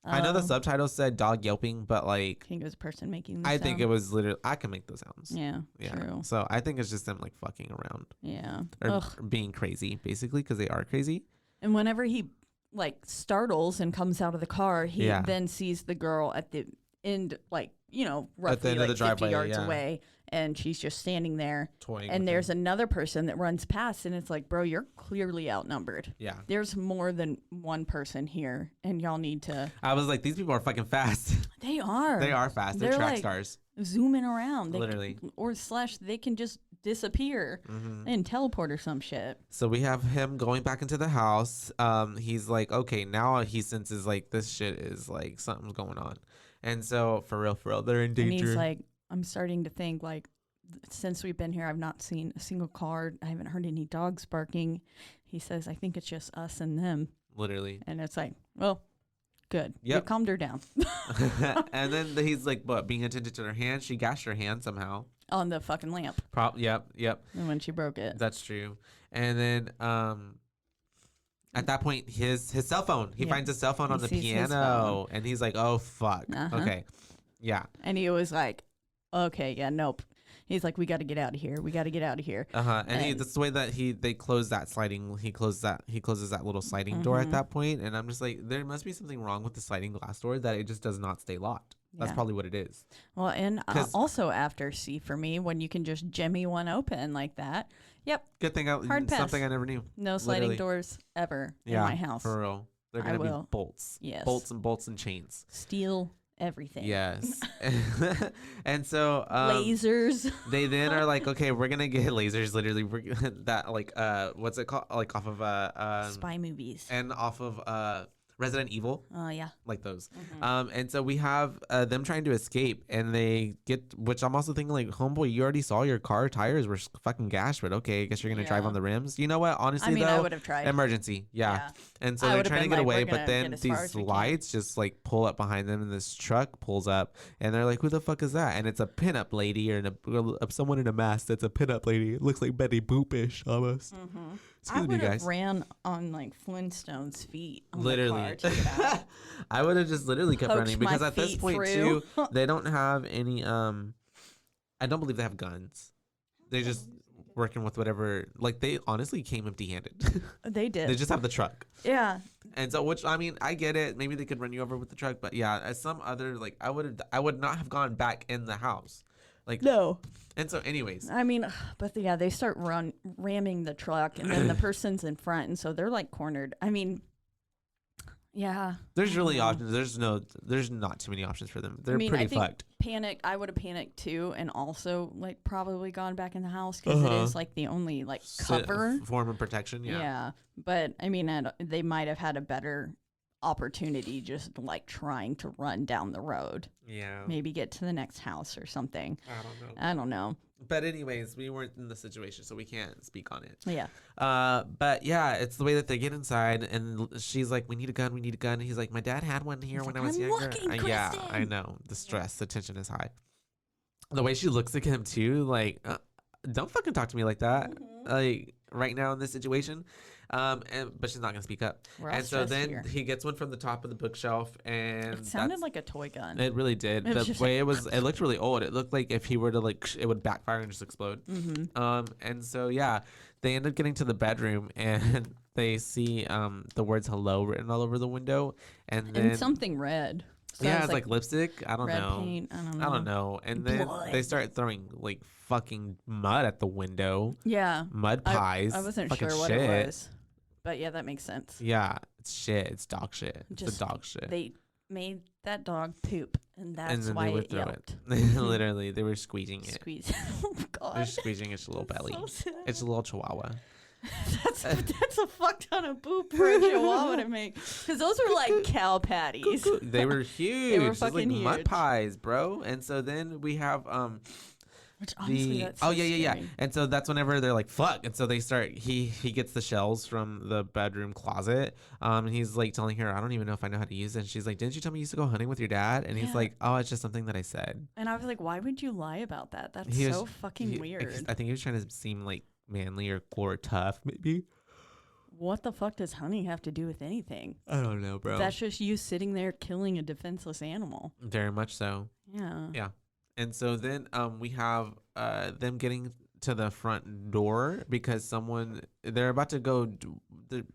I know the subtitle said dog yelping, but like, I think it was a person making the I sound. think it was literally. I can make those sounds. Yeah, Yeah. true. So I think it's just them like fucking around Yeah. or being crazy, basically, because they are crazy. And whenever he like startles and comes out of the car, he Yeah. then sees the girl at the end, like, you know, At the roughly end like of the 50 driveway, yards yeah. away. And she's just standing there. Toying And with there's them. another person that runs past, and it's like, bro, you're clearly outnumbered. Yeah. There's more than one person here, and y'all need to. I was like, these people are fucking fast. They are. They are fast. They're track like, stars. zooming around. They Literally. they can just disappear and teleport or some shit. So we have him going back into the house. He's like, okay, now he senses like this shit is like something's going on. And so for real, they're in danger. And he's like, I'm starting to think like, since we've been here, I've not seen a single car. I haven't heard any dogs barking. He says, I think it's just us and them. Literally. And it's like, well, good. Yep. You calmed her down. And then he's like, what, being attentive to her hand? She gashed her hand somehow. On the fucking lamp. Yep. And when she broke it. That's true. And then at that point, his cell phone. He finds his cell phone on the sees his piano. And he's like, oh, fuck. Okay. Yeah. And he was like, okay, yeah, nope. He's like, we got to get out of here. We got to get out of here. And that's the way that they close that sliding. He closes that little sliding door at that point. And I'm just like, there must be something wrong with the sliding glass door that it just does not stay locked. That's Yeah. probably what it is. Well, and also after C for me, when you can just jimmy one open like that. Yep. Good thing. Hard pass. Something I never knew. No sliding Literally. doors ever in Yeah, my house. for real. They're I gonna be will. bolts. Yes. Bolts and chains. Steel everything. Yes. And so Lasers. they then are like, okay, we're gonna get lasers. Literally, that like what's it called? Like off of Spy movies. and off of Resident Evil. Oh, yeah. Like those. And so we have them trying to escape, and they get, which I'm also thinking like, homeboy, you already saw your car tires were fucking gashed, but okay, I guess you're gonna drive Yeah. on the rims. You know what? Honestly, I mean, though, I would have tried. emergency. Yeah. And so I they're would've trying to been get like, away, we're but gonna then get as far these as we can. lights just like pull up behind them, and this truck pulls up, and they're like, who the fuck is that? And it's a pinup lady or someone in a mask that's a pinup lady. It looks like Betty Boop-ish almost. I Excuse me, would have guys. ran on like Flintstone's feet. On Literally. The car to get out. I would have just literally kept Poked running my because at this feet point through. too, they don't have any I don't believe they have guns. They just working with whatever, like they honestly came empty-handed. They did. They just have the truck. Yeah. And so, which, I mean, I get it. Maybe they could run you over with the truck, but yeah, as some other, like I would not have gone back in the house. Like, No. and so anyways, I mean, but yeah, they start ramming the truck, and then the person's in front, and so they're like cornered. I mean, yeah. there's really options. There's not too many options for them. They're pretty I think fucked. Panicked. I would have panicked too, and also like probably gone back in the house because it is like the only like cover. Form of protection. Yeah. But I mean, they might have had a better opportunity just like trying to run down the road. Yeah. Maybe get to the next house or something. I don't know. I don't know. But anyways, we weren't in the situation, so we can't speak on it. Yeah. But yeah, it's the way that they get inside, and she's like, "We need a gun. We need a gun." And he's like, "My dad had one here when I was "I'm younger." looking, Yeah, Kristen. I know. The stress, the tension is high. The way she looks at him too, like, don't fucking talk to me like that. Like right now in this situation. But she's not gonna speak up. We're all And so stressed then here. he gets one from the top of the bookshelf, and It sounded like a toy gun. it really did. It was The just way it was, it looked really old. It looked like if he were to like, it would backfire and just explode. And so yeah, they end up getting to the bedroom, and they see the words "hello" written all over the window, and then And something red. So yeah, it's it's like lipstick. I don't red know. paint. I don't know. I don't know. And then Blood. they start throwing like fucking mud at the window. Yeah. Mud pies. I wasn't fucking sure what shit. it was. But yeah, that makes sense. Yeah, it's shit. It's dog shit. It's Just the dog shit. They made that dog poop, and that's and then why they would it throw yelped. it. Literally, they were squeezing it. Squeeze. Oh God. They're squeezing its little That's belly. so sad. It's a little chihuahua. that's a fuck ton of poop for a chihuahua to make. Because those were like cow patties. They were huge. It was like fucking mud huge. pies, bro. And so then we have Which honestly, that's oh so yeah. scary. And so that's whenever they're like fuck, and so they start. He gets the shells from the bedroom closet. And he's like telling her, I don't even know if I know how to use it. And she's like, didn't you tell me you used to go hunting with your dad? And he's Yeah. like, oh, it's just something that I said. And I was like, why would you lie about that? That's He was- so fucking weird. I think he was trying to seem like manly or tough, maybe. What the fuck does hunting have to do with anything? I don't know, bro. That's just you sitting there killing a defenseless animal. Very much so. Yeah. Yeah. And so then we have them getting to the front door because they're about to go.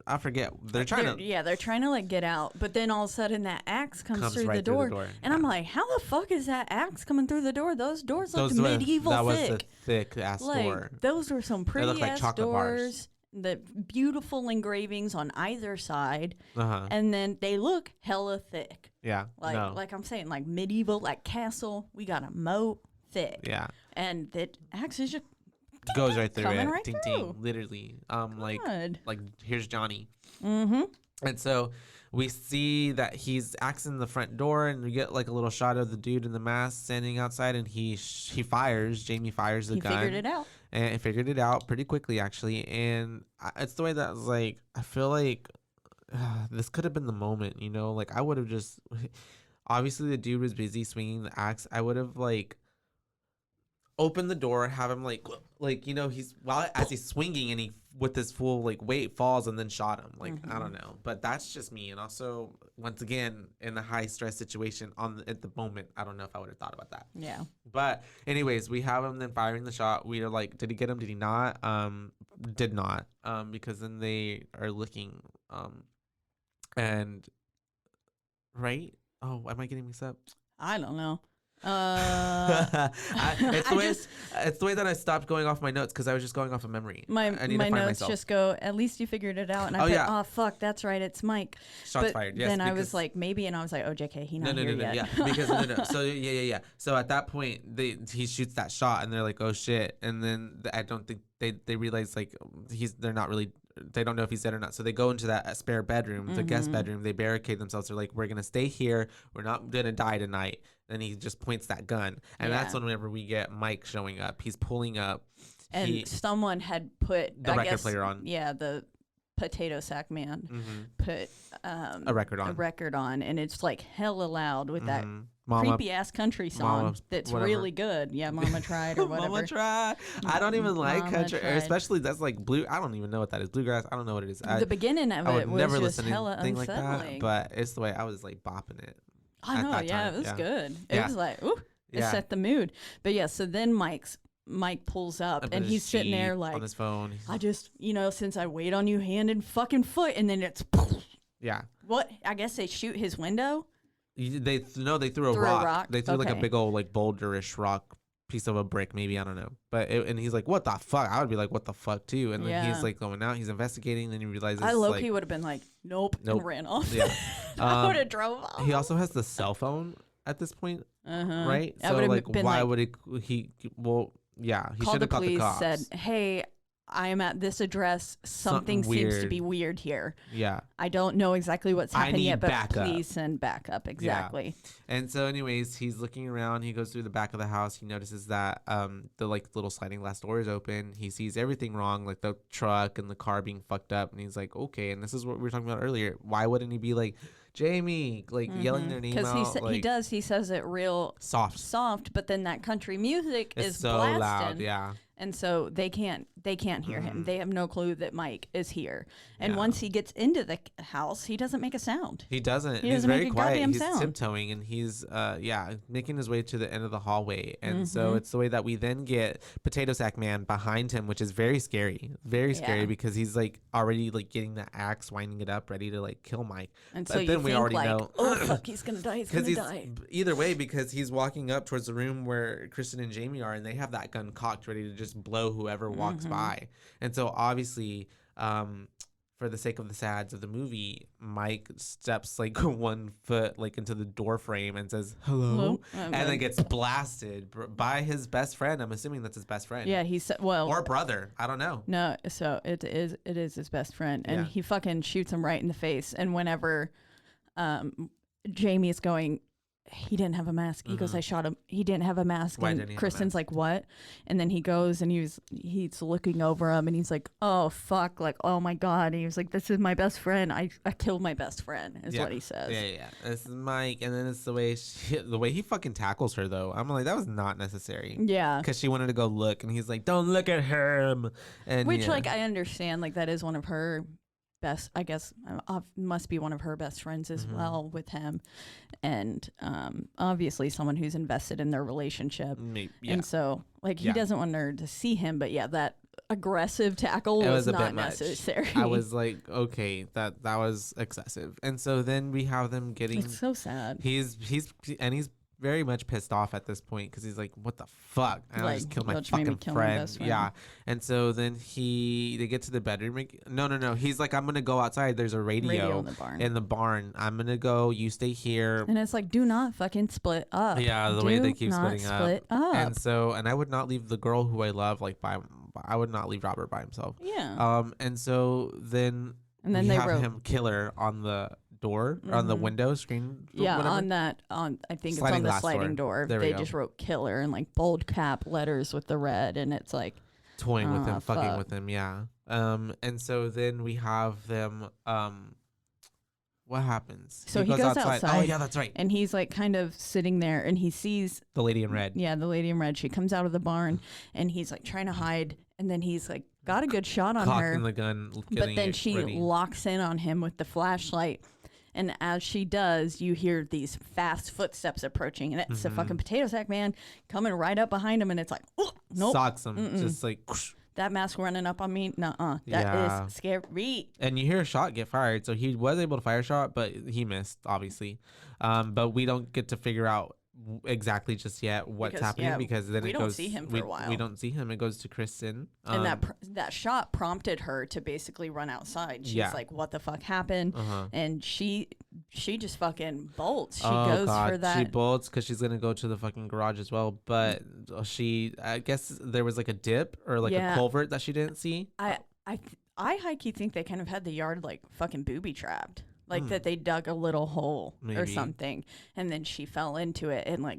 I forget. They're trying to. Yeah, they're trying to like get out, but then all of a sudden that axe comes through, right the door, and I'm Yeah. like, how the fuck is that axe coming through the door? Those doors look Those were- medieval that was thick. a thick ass Like door. those were some pretty look like ass chocolate bars. doors. The beautiful engravings on either side, Uh-huh. and then they look hella thick. Yeah. Like no. like I'm saying, like medieval, like castle. We got a moat thick. Yeah. And that axe is just Goes right through coming it. right Ting through. ting. Literally. good. Like here's Johnny. Mm-hmm. And so we see that he's axing the front door, and we get like a little shot of the dude in the mask standing outside, and he fires. Jamie fires the He gun. figured it out. And figured it out pretty quickly, actually. And it's the way that I was like, I feel like this could have been the moment, you know? Like I would have just, obviously the dude was busy swinging the axe. I would have like opened the door, have him like you know, as he's swinging and he with his full like weight falls and then shot him. Like I don't know, but that's just me. And also, once again, in a high stress situation at the moment, I don't know if I would have thought about that. Yeah. But anyways, we have him then firing the shot. We are like, did he get him? Did he not? Did not. Because then they are looking. And right? Oh, am I getting mixed up? I don't know. It's the way that I stopped going off my notes because I was just going off of memory. My I need my to find notes myself. just go, at least you figured it out. And I Oh, put, yeah. oh, fuck, that's right, it's Mike. Shots But fired. Yes. then I was because- like, maybe, and I was like, oh, JK, he not no, here yet. yeah, because no. So yeah. So at that point, he shoots that shot, and they're like, oh shit, and then I don't think they realize like they're not really. They don't know if he's dead or not. So they go into that spare bedroom, the guest bedroom. They barricade themselves. They're like, we're going to stay here. We're not going to die tonight. Then he just points that gun. And that's whenever we get Mike showing up. He's pulling up. And someone had put The record player on. Yeah, the potato sack man put a record on. A record on, and it's like hella loud with that Mama, creepy ass country song Mama, that's whatever. really good. Yeah, Mama Tried or whatever. Mama try. I don't even like Mama country, tried. especially that's like blue. I don't even know what that is. Bluegrass. I don't know what it is. The beginning of I it would was never just listen to hella anything like unsettling. that. But it's the way I was like bopping it. I at know, that yeah, time, it was yeah. good. It Yeah. was like, ooh, it Yeah. set the mood. But yeah, so then Mike pulls up Up and in he's his sitting there Jeep like, on his phone. I just, since I wait on you hand and fucking foot, and then it's Yeah. what? I guess they shoot his window. They threw a Threw a rock. rock? They threw like a Okay. big old like boulderish rock piece of a brick, maybe, I don't know. But and he's like, what the fuck? I would be like, what the fuck too? And then Yeah. he's like going out. He's investigating. Then he realizes I low-key like, would have been like, nope, Nope. and ran off. Yeah. I would have drove off. He also has the cell phone at this point, right? I So would've like, been why like- would he? Well, yeah, he Called should the have called the police, cops. said, hey, I am at this address. Something seems to weird. be weird here. Yeah. I don't know exactly what's I happened need yet, but backup. please send backup. Exactly. And so, anyways, he's looking around. He goes through the back of the house. He notices that the like little sliding glass door is open. He sees everything wrong, like the truck and the car being fucked up. And he's like, okay. And this is what we were talking about earlier. Why wouldn't he be like, Jamie, like yelling their name out? Because he says it real soft. but then that country music It's is so blasting. loud. Yeah. And so they can't hear him. They have no clue that Mike is here. And Yeah. once he gets into the house, he doesn't make a sound. He doesn't. He He's doesn't very make a quiet. goddamn He's sound. tiptoeing and he's making his way to the end of the hallway. And so it's the way that we then get Potato Sack Man behind him, which is very scary. Very scary Yeah. because he's like already like getting the axe, winding it up, ready to like kill Mike. And But so you then we think already like, know oh fuck, he's gonna die. He's gonna because die. either way, because he's walking up towards the room where Kristen and Jamie are, and they have that gun cocked, ready to just blow whoever walks by. And so obviously, for the sake of the sads of the movie, Mike steps like 1 foot like into the door frame and says hello, Hello? and Okay. then gets blasted by his best friend. I'm assuming that's his best friend. Yeah, he said, well, or brother. I don't know. no, so it is his best friend, and Yeah. he fucking shoots him right in the face. And whenever Jamie is going, he didn't have a mask. He goes, I shot him. He didn't have a mask. Why and didn't he have a Kristen's mask? like, what? And then he goes and he's looking over him and he's like, oh, fuck. Like, oh my God. And he was like, this is my best friend. I killed my best friend is what he says. Yeah. This is Mike. And then it's the way he fucking tackles her, though. I'm like, that was not necessary. Yeah. Because she wanted to go look. And he's like, don't look at him. And Which, like, I understand. Like, that is one of her best, I guess, must be one of her best friends as well with him. And obviously someone who's invested in their relationship. Yeah. And so, like, he doesn't want her to see him. But yeah, that aggressive tackle was a not bit much. necessary. I was like, okay, that was excessive. And so then we have them getting. It's so sad. He's very much pissed off at this point because he's like, what the fuck? I Like, just killed my don't you make me fucking kill my friend. best friend. Yeah. And so then they get to the bedroom. No. He's like, I'm going to go outside. There's a radio in the barn. I'm going to go. You stay here. And it's like, do not fucking split up. Yeah, the way they keep splitting split up. up. And I would not leave the girl who I love, like, I would not leave Robert by himself. Yeah. And so then And then we they have wrote him kill her on the door, on the window screen. Yeah, whatever. I think it's Sliding on the glass sliding door. There we They go. just wrote killer in like bold cap letters with the red, and it's like Toying with him, fucking fuck. with him, yeah. And so then we have them. What happens? So he goes outside. Oh yeah, that's right. And he's like kind of sitting there, and he sees The lady in red. the lady in red. She comes out of the barn, and he's like trying to hide, and then he's like got a good shot on her, Cocking the gun, but getting then it she ready. locks in on him with the flashlight. And as she does, you hear these fast footsteps approaching, and it's a fucking potato sack man coming right up behind him, and it's like, oh, nope, Socks him, just like. Whoosh. that mask running up on me, nuh-uh, that Yeah. is scary. And you hear a shot get fired, so he was able to fire a shot, but he missed, obviously. But we don't get to figure out exactly just yet what's Because, happening yeah, because then we it don't goes. see him for a while. We don't see him. It goes to Kristen. And that shot prompted her to basically run outside. She's Yeah. like, "What the fuck happened?" And she just fucking bolts. She oh goes God, for that. she bolts because she's gonna go to the fucking garage as well. But I guess there was like a dip or like a culvert that she didn't see. I high key think they kind of had the yard like fucking booby trapped. Like that they dug a little hole or Maybe. something, and then she fell into it and like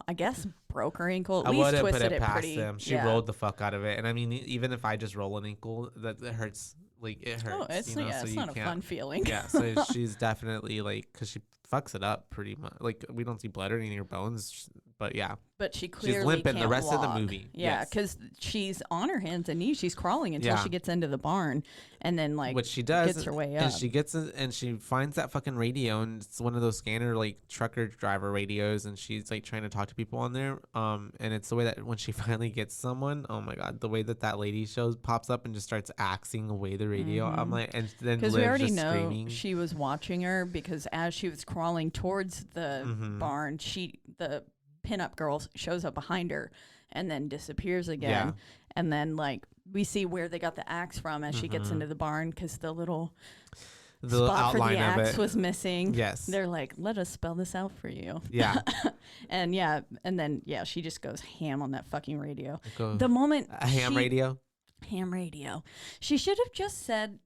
I guess broke her ankle. At I least wouldn't put twisted it past pretty. them. She rolled the fuck out of it, and I mean, even if I just roll an ankle, that it hurts. Like it hurts. Oh, it's you know, yeah, so it's you not a can't. fun feeling. Yeah, so she's definitely like, because she fucks it up pretty much. Like we don't see blood or any of her bones, but yeah. But she clearly She's limping the can't rest of the walk. movie. Yeah, Yes. because she's on her hands and knees. She's crawling until Yeah. she gets into the barn, and then like What she does, gets her way and up. she gets in, and she finds that fucking radio, and it's one of those scanner like trucker driver radios, and she's like trying to talk to people on there. And it's the way that when she finally gets someone, oh my God, the way that lady pops up and just starts axing away the radio. I'm like, and then Because Liv we already just know screaming. she was watching her because as she was crawling towards the barn, the pinup girl shows up behind her and then disappears again. Yeah. And then like we see where they got the axe from as she gets into the barn because the little the spot for the outline of axe it was missing. Yes. They're like, let us spell this out for you. Yeah. And then she just goes ham on that fucking radio. Go- The moment a ham radio. ham radio. She should have just said,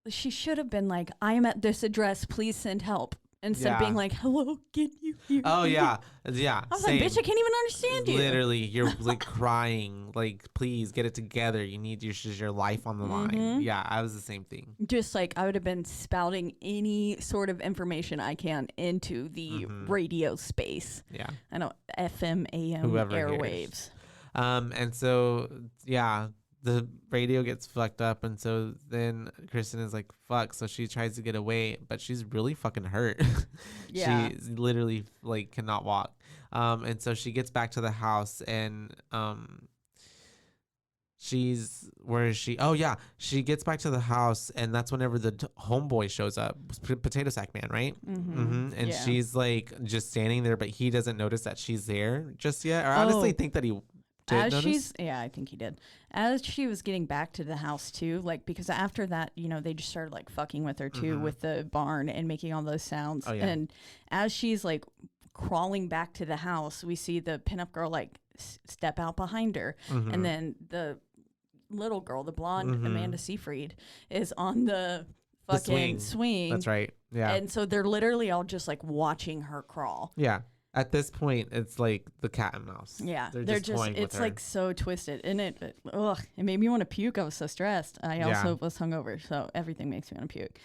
she should have been like, I am at this address, please send help. Instead of Yeah. being like, hello, can you hear Oh me? yeah, I was like, bitch, I can't even understand you. Literally, you're like crying, like, please get it together. You need your life on the line. Yeah, I was the same thing. Just like I would have been spouting any sort of information I can into the radio space. Yeah. I know FM, AM, Whoever airwaves. And so yeah, the radio gets fucked up, and so then Kristen is like, fuck. So she tries to get away, but she's really fucking hurt. Yeah. She literally like cannot walk. And so she gets back to the house, and she's where is she? Oh yeah, she gets back to the house, and that's whenever the homeboy shows up, Potato Sack Man, right? And Yeah. she's like just standing there, but he doesn't notice that she's there just yet. Or I honestly think that he did notice. I think he did. As she was getting back to the house too, like because after that, they just started like fucking with her too with the barn and making all those sounds. Oh, yeah. And as she's like crawling back to the house, we see the pinup girl like step out behind her, and then the little girl, the blonde Amanda Seyfried, is on the fucking swing. That's right. Yeah. And so they're literally all just like watching her crawl. Yeah. At this point, it's like the cat and mouse. Yeah, they're just toying with it's her. like so twisted, and it made me want to puke. I was so stressed. I also was hungover, so everything makes me want to puke.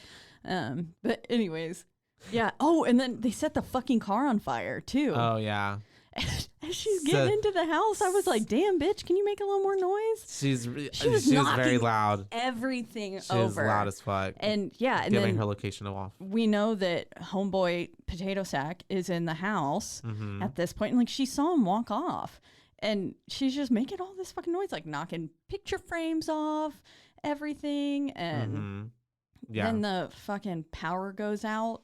But anyways, yeah. Oh, and then they set the fucking car on fire too. Oh yeah. As she's getting into the house, I was like, "Damn, bitch, can you make a little more noise?" She was knocking very loud. Everything She over. was loud as fuck. And and giving then her location off. we know that homeboy Potato Sack is in the house at this point, and like she saw him walk off, and she's just making all this fucking noise, like knocking picture frames off, everything, and then the fucking power goes out.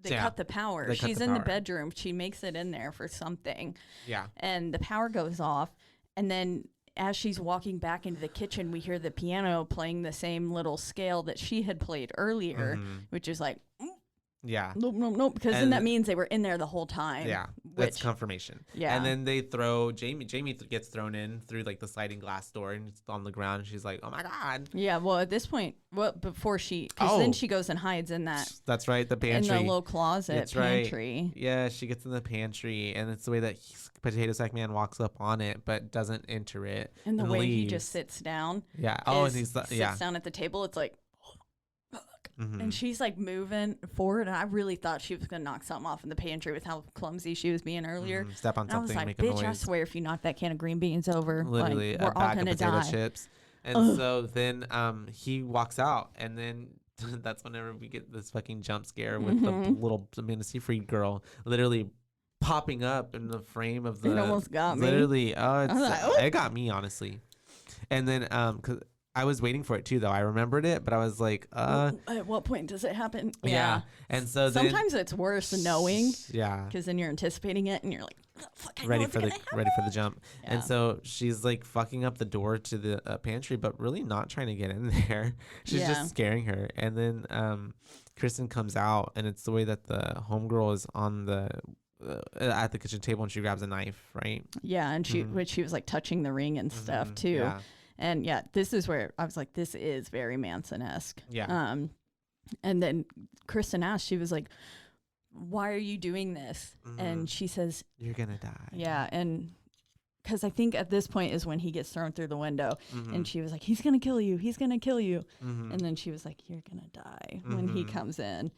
They cut the power. She's in the bedroom. She makes it in there for something. Yeah. And the power goes off. And then as she's walking back into the kitchen, we hear the piano playing the same little scale that she had played earlier, which is like, yeah. Nope. Because then that means they were in there the whole time. Yeah. That's confirmation. Yeah. And then they throw Jamie gets thrown in through like the sliding glass door and it's on the ground. And she's like, oh my God. Yeah. Well, at this point, before because then she goes and hides in that. That's right. The pantry. In the little closet pantry. Right. Yeah. She gets in the pantry and it's the way that Potato Sack Man walks up on it, but doesn't enter it. And the way leaves. he just sits down. Yeah. Oh, and he's sits down at the table. It's like, and she's like moving forward, and I really thought she was gonna knock something off in the pantry with how clumsy she was being earlier. Step on something, I was like, make a bitch, noise. I swear, if you knock that can of green beans over, Literally like, we're a all bag gonna of potato die. chips. And so then he walks out, and then that's whenever we get this fucking jump scare with the little Amanda Seyfried girl literally popping up in the frame of the. It almost got me. Literally, like, it got me honestly. And then cause I was waiting for it too, though. I remembered it, but I was like, at what point does it happen? Yeah. And so sometimes it's worse knowing. Yeah. Because then you're anticipating it and you're like, ready for the jump. Yeah. And so she's like fucking up the door to the pantry, but really not trying to get in there. She's just scaring her. And then Kristen comes out, and it's the way that the homegirl is on the at the kitchen table, and she grabs a knife, right? Yeah, and she was like touching the ring and stuff too. Yeah. And this is where I was like, this is very Manson-esque. Yeah. And then Kristen asked, she was like, why are you doing this? And she says, you're gonna die. Yeah. And because I think at this point is when he gets thrown through the window, and she was like, he's gonna kill you, and then she was like, you're gonna die when he comes in.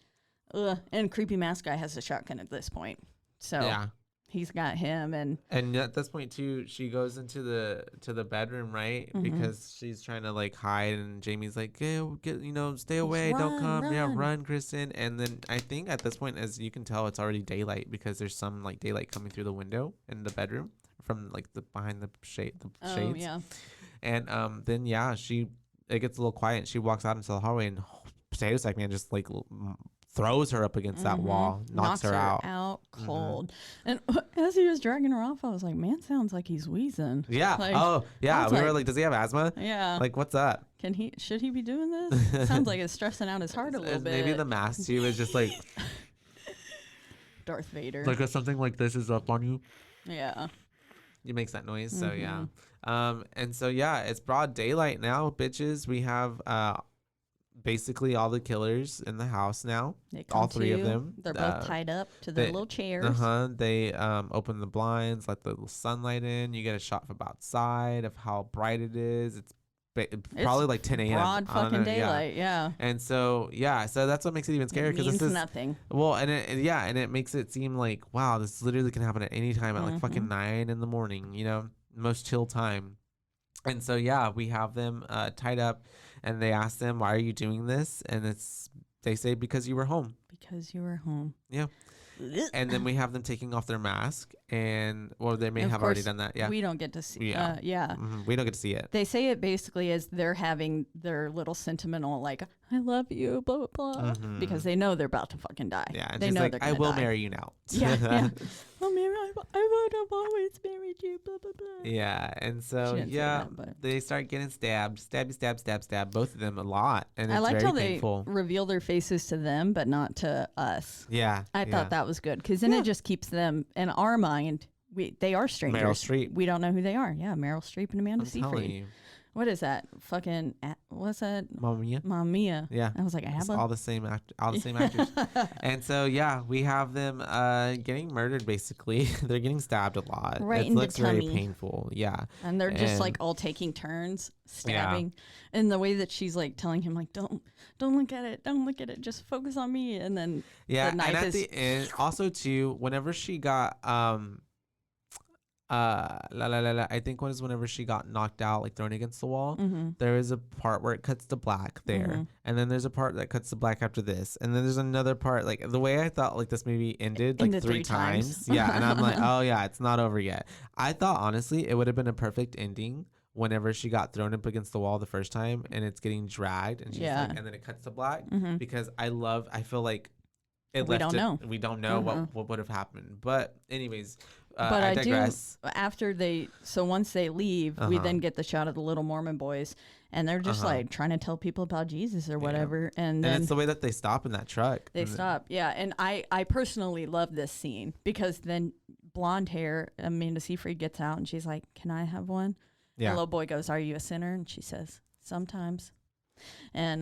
And creepy mask guy has a shotgun at this point, so he's got him. And at this point too, she goes into the bedroom, right? Because she's trying to like hide, and Jamie's like, stay away, don't come. Run, Kristen. And then I think at this point, as you can tell, it's already daylight because there's some like daylight coming through the window in the bedroom from like the behind the shades. And then it gets a little quiet, and she walks out into the hallway, and Potato Sack Man just like throws her up against that wall, knocks her out cold. And as he was dragging her off, I was like, man, sounds like he's wheezing. Yeah. Like, we were like, does he have asthma? Yeah. Like, what's up? Should he be doing this? Sounds like it's stressing out his heart a little bit. Maybe the mask too is just like Darth Vader. Like if something like this is up on you. Yeah. It makes that noise. So yeah. And so it's broad daylight now, bitches. We have basically all the killers in the house now. All three of them. They're both tied up to their little chairs. They open the blinds, let the sunlight in. You get a shot from outside of how bright it is. It's probably like 10 a.m. Broad fucking daylight, yeah. And so so that's what makes it even scarier, because this is nothing. Well, and it makes it seem like, wow, this literally can happen at any time at like fucking 9 in the morning, most chill time. And so we have them tied up, and they ask them, why are you doing this? And they say, because you were home. Because you were home. Yeah. And then we have them taking off their mask, and they may have already done that. Yeah, we don't get to see. We don't get to see it. They say it basically as they're having their little sentimental, like, I love you, blah blah blah, because they know they're about to fucking die. Yeah, and they she's know like, they're I gonna will die. marry you now. Yeah. Well, Mary, I would have always married you, blah blah blah. Yeah, and so they start getting stabbed, stab, both of them a lot, and I it's liked very how painful. They reveal their faces to them, but not to us. Yeah, I thought that was good, because then it just keeps them in our mind. they are strangers. Meryl Streep. We don't know who they are. Yeah, Meryl Streep and Amanda I'm telling Seyfried. you. What is that? Fucking what's that? Mamma Mia. Mamma Mia. Yeah. I was like, It's ABBA. all the same actors. And so yeah, we have them getting murdered basically. They're getting stabbed a lot. Right it in the looks very tummy. painful. Yeah. And they're just And- like all taking turns stabbing. And the way that she's like telling him like, don't look at it, don't look at it, just focus on me. And then Yeah, the knife and at is the end also too, whenever she got I think whenever she got knocked out, like thrown against the wall, there is a part where it cuts to black there, and then there's a part that cuts to black after this, and then there's another part, like the way I thought like this movie ended like Ended three three times. times. Yeah, and I'm like, oh yeah, it's not over yet. I thought honestly it would have been a perfect ending whenever she got thrown up against the wall the first time and it's getting dragged and she's like, and then it cuts to black, because I feel like We don't know. we don't know what would have happened. But anyways, but I digress. After once they leave, we then get the shot of the little Mormon boys, and they're just like trying to tell people about Jesus or whatever. And then And it's the way that they stop in that truck. they stop. Yeah. And I personally love this scene because then blonde hair Amanda Seyfried gets out and she's like, "Can I have one?" Yeah. The little boy goes, "Are you a sinner?" And she says, "Sometimes." And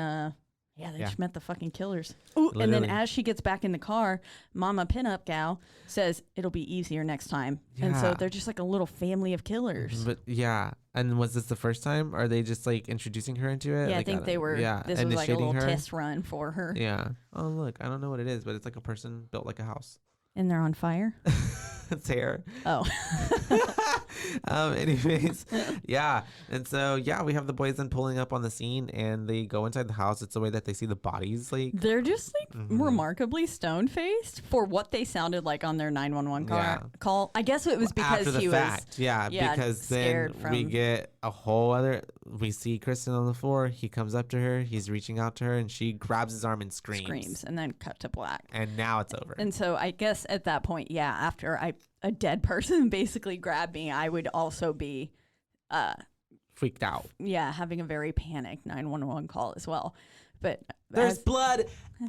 they just met the fucking killers. Ooh, and then Literally. as she gets back in the car, Mama Pinup Gal says it'll be easier next time. And so Yeah. they're just like a little family of killers. But yeah, and was this the first time? Are they just like introducing her into it? Yeah, I Like, think they were. Yeah, This was like a initiating little her? test run for her. Yeah. Oh look, I don't know what it is, but it's like a person built like a house. And they're on fire. It's hair. Oh. Anyways, yeah. And so yeah, we have the boys then pulling up on the scene and they go inside the house. It's the way that they see the bodies like They're just like remarkably stone faced for what they sounded like on their 911 call. I guess it was because after the he fact. was Yeah, because then scared we from- get a whole other. We see Kristen on the floor. He comes up to her. He's reaching out to her, and she grabs his arm and screams. and then cut to black. And now it's over. And so I guess at that point, after a dead person basically grabbed me, I would also be Freaked out. having a very panicked 911 call as well. But There's blood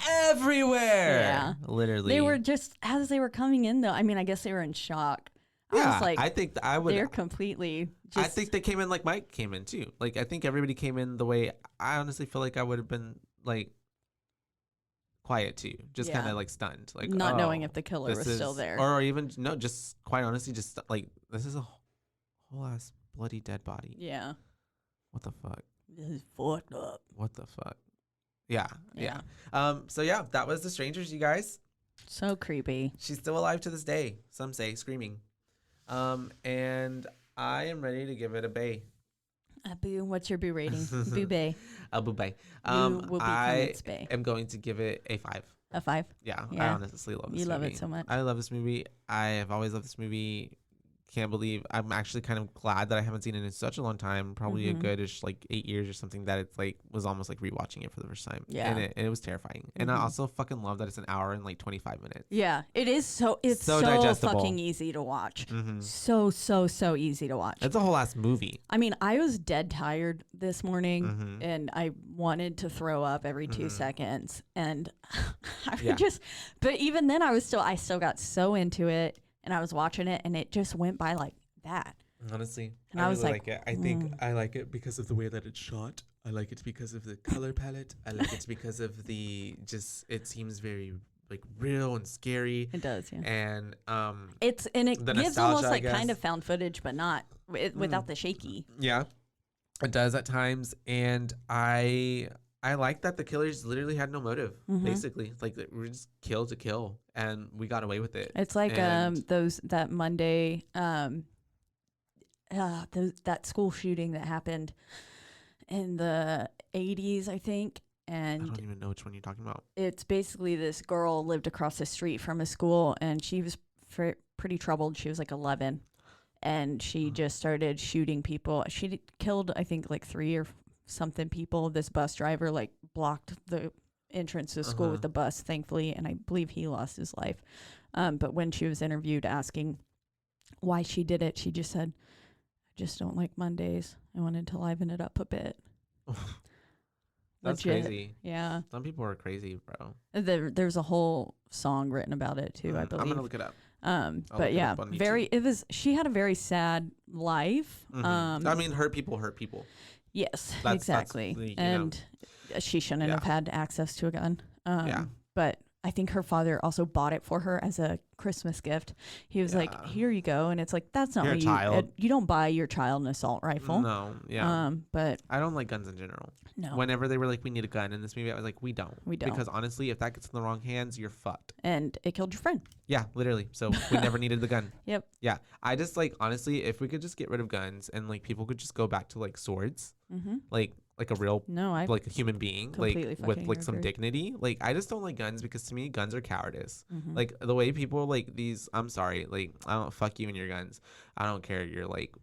everywhere. Yeah. Literally. they were just, as they were coming in though, I mean, I guess they were in shock. I Yeah, was like, I think I would. they're completely just, I think they came in like Mike came in too. Like I think everybody came in the way I honestly feel like I would have been like quiet too, just Yeah. kind of like stunned, like not oh, knowing if the killer this was still is- there. or even no, just quite honestly, just like this is a whole ass bloody dead body. Yeah. What the fuck? This is fucked up. What the fuck? Yeah. Yeah. So yeah, that was The Strangers, you guys. So creepy. She's still alive to this day. Some say screaming. And I am ready to give it a bay. Boo, what's your boo rating? BooBaes. A BooBaes. Boo will become I its bae. am going to give it a 5. A 5. Yeah, I Yeah. honestly love this You love movie. it so much. I love this movie. I have always loved this movie. Can't believe I'm actually kind of glad that I haven't seen it in such a long time, probably a goodish like 8 years or something, that it's like was almost like rewatching it for the first time. Yeah. And it was terrifying. And I also fucking love that it's an hour and like 25 minutes. Yeah, it is it's So so digestible. fucking easy to watch. Mm-hmm. So easy to watch. It's a whole ass movie. I mean, I was dead tired this morning Mm-hmm. and I wanted to throw up every 2 seconds. And I would Yeah. but even then I still got so into it and I was watching it and it just went by like that. Honestly, And I was really like, it. I think I like it because of the way that it's shot. I like it because of the color palette. I like it because of the it seems very like real and scary. It does, yeah. And It the gives almost nostalgia, I like kind guess. of found footage, but not without the shaky. yeah, it does at times. And I like that the killers literally had no motive. Basically, like they were just kill to kill, and we got away with it. It's like And- that Monday that school shooting that happened in the 80s, I think. I And don't even know which one you're talking about. it's basically this girl lived across the street from a school and she was pretty troubled. She was like 11 and she just started shooting people. She killed, I think, like 3 or something people. This bus driver like blocked the entrance to school with the bus, thankfully, and I believe he lost his life. But when she was interviewed asking why she did it, she just said, "I just don't like Mondays. I wanted to liven it up a bit." That's Legit. crazy. Yeah. Some people are crazy, bro. There's a whole song written about it too, I believe. I'm gonna look it up. But yeah, she had a very sad life. I mean, hurt people hurt people. Yes, That's exactly. And she shouldn't have had access to a gun. But I think her father also bought it for her as a Christmas gift. He was like, here you go. And it's like, that's not what you don't buy your child an assault rifle. No, yeah. But I don't like guns in general. No. Whenever they were like, we need a gun in this movie, I was like, we don't. We don't. Because honestly, if that gets in the wrong hands, you're fucked. And it killed your friend. Yeah, literally. So we never needed the gun. Yep. Yeah. I just like, honestly, if we could just get rid of guns and like people could just go back to like swords, like a real, like a human being, like with like some dignity. Like I just don't like guns because to me, guns are cowardice. Like the way people like these, I'm sorry, like I don't fuck you and your guns. I don't care. You're like,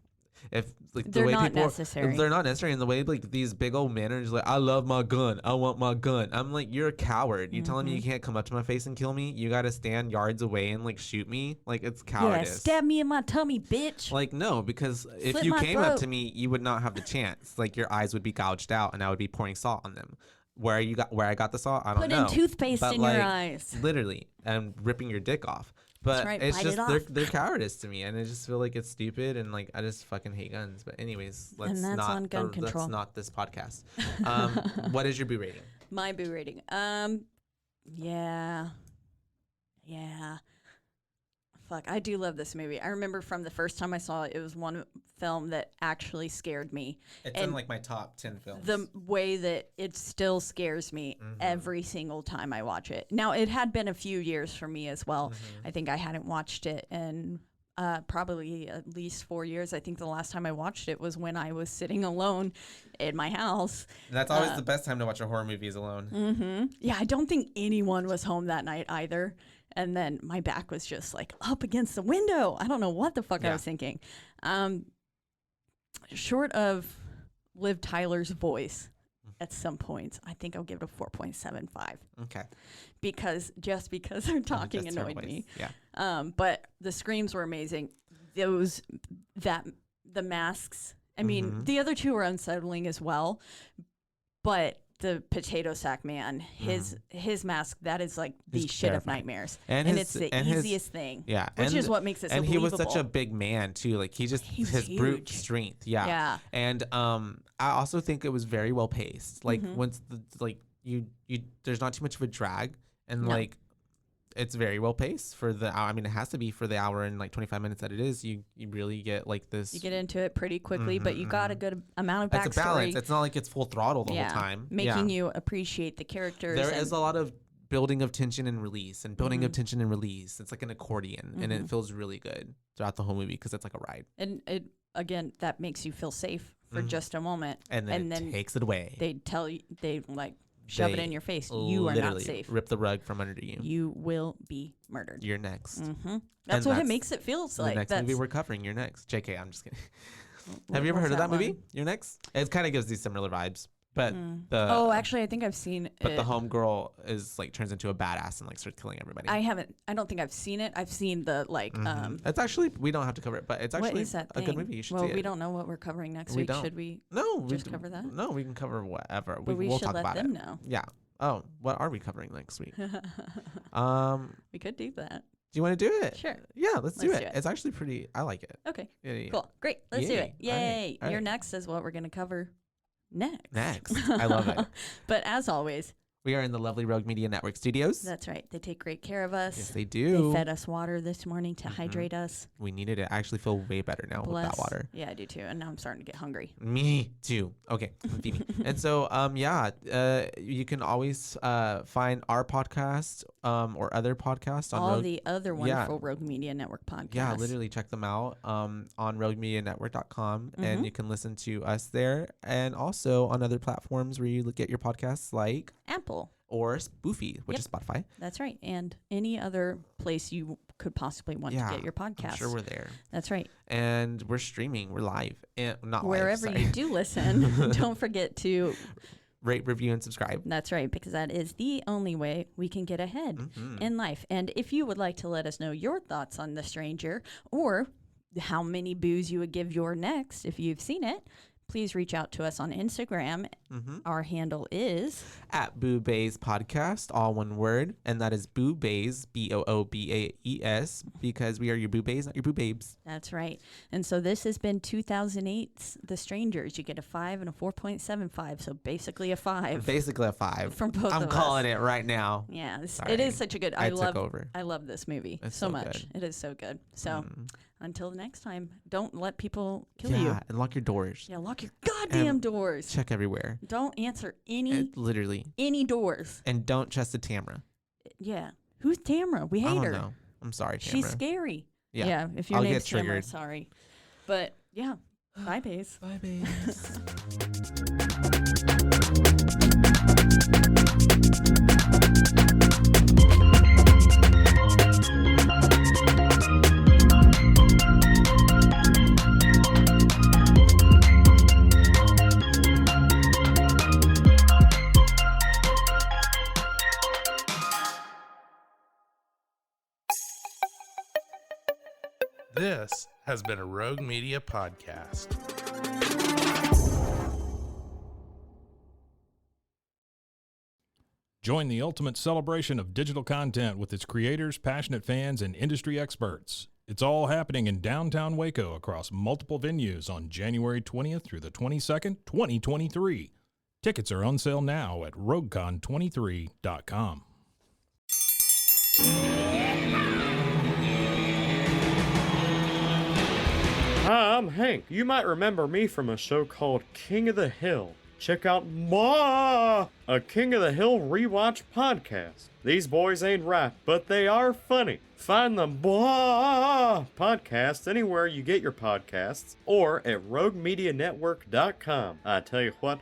if like the way people they're not necessary in the way like these big old men are just like, I love my gun, I want my gun. I'm like, you're a coward. You telling me you can't come up to my face and kill me? You gotta stand yards away and like shoot me? Like it's cowardice. Yeah, stab me in my tummy, bitch. Like no, because if you came up to me, you would not have the chance. Like your eyes would be gouged out and I would be pouring salt on them. Where I got the salt, I don't know. Putting toothpaste in your eyes. Literally, and ripping your dick off. But it's just they're cowardice to me, and I just feel like it's stupid, and like I just fucking hate guns. But anyways, let's not this podcast. What is your boo rating? My boo rating, yeah. Fuck, I do love this movie. I remember from the first time I saw it, it was one film that actually scared me. It's in like my top 10 films. The way that it still scares me every single time I watch it. Now, it had been a few years for me as well. I think I hadn't watched it in probably at least 4 years. I think the last time I watched it was when I was sitting alone in my house. That's always the best time to watch a horror movie is alone. Yeah, I don't think anyone was home that night either. And then my back was just like up against the window. I don't know what the fuck I was thinking. Short of Liv Tyler's voice at some points, I think I'll give it a 4.75. Okay. Because they're talking annoyed me. Yeah. But the screams were amazing. The masks. I mean, the other two were unsettling as well. But the potato sack man, his mask, that is like the shit of nightmares, and it's the easiest thing. Yeah, which is what makes it so believable. And he was such a big man too. Like his huge. brute strength. Yeah. And I also think it was very well paced. Like once you there's not too much of a drag, and like it's very well paced for the hour. I mean, it has to be for the hour and like 25 minutes that it is. You really get like this. You get into it pretty quickly, but you got a good amount of backstory. It's a balance. It's not like it's full throttle the whole time. Making you appreciate the characters. There is a lot of building of tension and release and building of tension and release. It's like an accordion, and it feels really good throughout the whole movie because it's like a ride. And it again, that makes you feel safe for just a moment, and then it takes it away. They tell you, shove it in your face. You are not safe. Rip the rug from under you. You will be murdered. You're next. That's what it makes it feel like. The next movie we're covering. You're next. JK, I'm just kidding. Have you ever heard of that movie? You're next. It kind of gives these similar vibes. But actually, I think I've seen it. But the homegirl is like turns into a badass and like starts killing everybody. I don't think I've seen it. I've seen the It's actually, we don't have to cover it, but it's actually a good movie. You should see it. Well, we don't know what we're covering next week. Should we? Cover that. No, we can cover whatever. But we'll talk let about them it. know. Yeah. Oh, what are we covering next week? We could do that. Do you want to do it? Sure. Yeah, let's do it. It's actually pretty. I like it. Okay. Yeah. Cool. Great. Let's do it. Yay! All right. Your next is what we're gonna cover. Next. I love it. But as always, we are in the lovely Rogue Media Network studios. That's right. They take great care of us. Yes, they do. They fed us water this morning to hydrate us. We needed it. I actually feel way better now with that water. Yeah, I do too. And now I'm starting to get hungry. Me too. Okay, feed me. And so, you can always find our podcast or other podcasts on all the other wonderful Rogue Media Network podcasts. Yeah, literally check them out on roguemedianetwork.com, and you can listen to us there, and also on other platforms where you get your podcasts like Apple or Spoofy, which is Spotify. That's right. And any other place you could possibly want to get your podcast. I'm sure we're there. That's right. And we're streaming. We're live. And not wherever live, you do listen, don't forget to rate, review, and subscribe. That's right, because that is the only way we can get ahead in life. And if you would like to let us know your thoughts on The Stranger, or how many boos you would give your next if you've seen it, please reach out to us on Instagram. Our handle is At BooBaes Podcast, all one word, and that is BooBaes, BOOBAES, because we are your BooBaes, not your BooBabes. That's right. And so this has been 2008's The Strangers. You get a 5 and a 4.75, so basically a 5. Basically a 5 from both I'm of calling us. it right now. Yeah, it Sorry. is such a good. I took over. I love this movie It's so so much. good. It is so good. So until the next time, don't let people kill Yeah, you. and lock your doors. Yeah, lock your goddamn doors. Check everywhere. Don't answer any Literally. doors. And don't trust the Tamra. Yeah. Who's Tamra? We hate I don't her. know. I'm sorry, Tamra. She's scary. Yeah. If your I'll name's get triggered. Tamra, sorry. But yeah. Bye, Baes. Bye, babes. This has been a Rogue Media podcast. Join the ultimate celebration of digital content with its creators, passionate fans, and industry experts. It's all happening in downtown Waco across multiple venues on January 20th through the 22nd, 2023. Tickets are on sale now at roguecon23.com. Hi, I'm Hank. You might remember me from a show called King of the Hill. Check out a King of the Hill rewatch podcast. These boys ain't rap, but they are funny. Find the podcast anywhere you get your podcasts or at roguemedianetwork.com. I tell you what.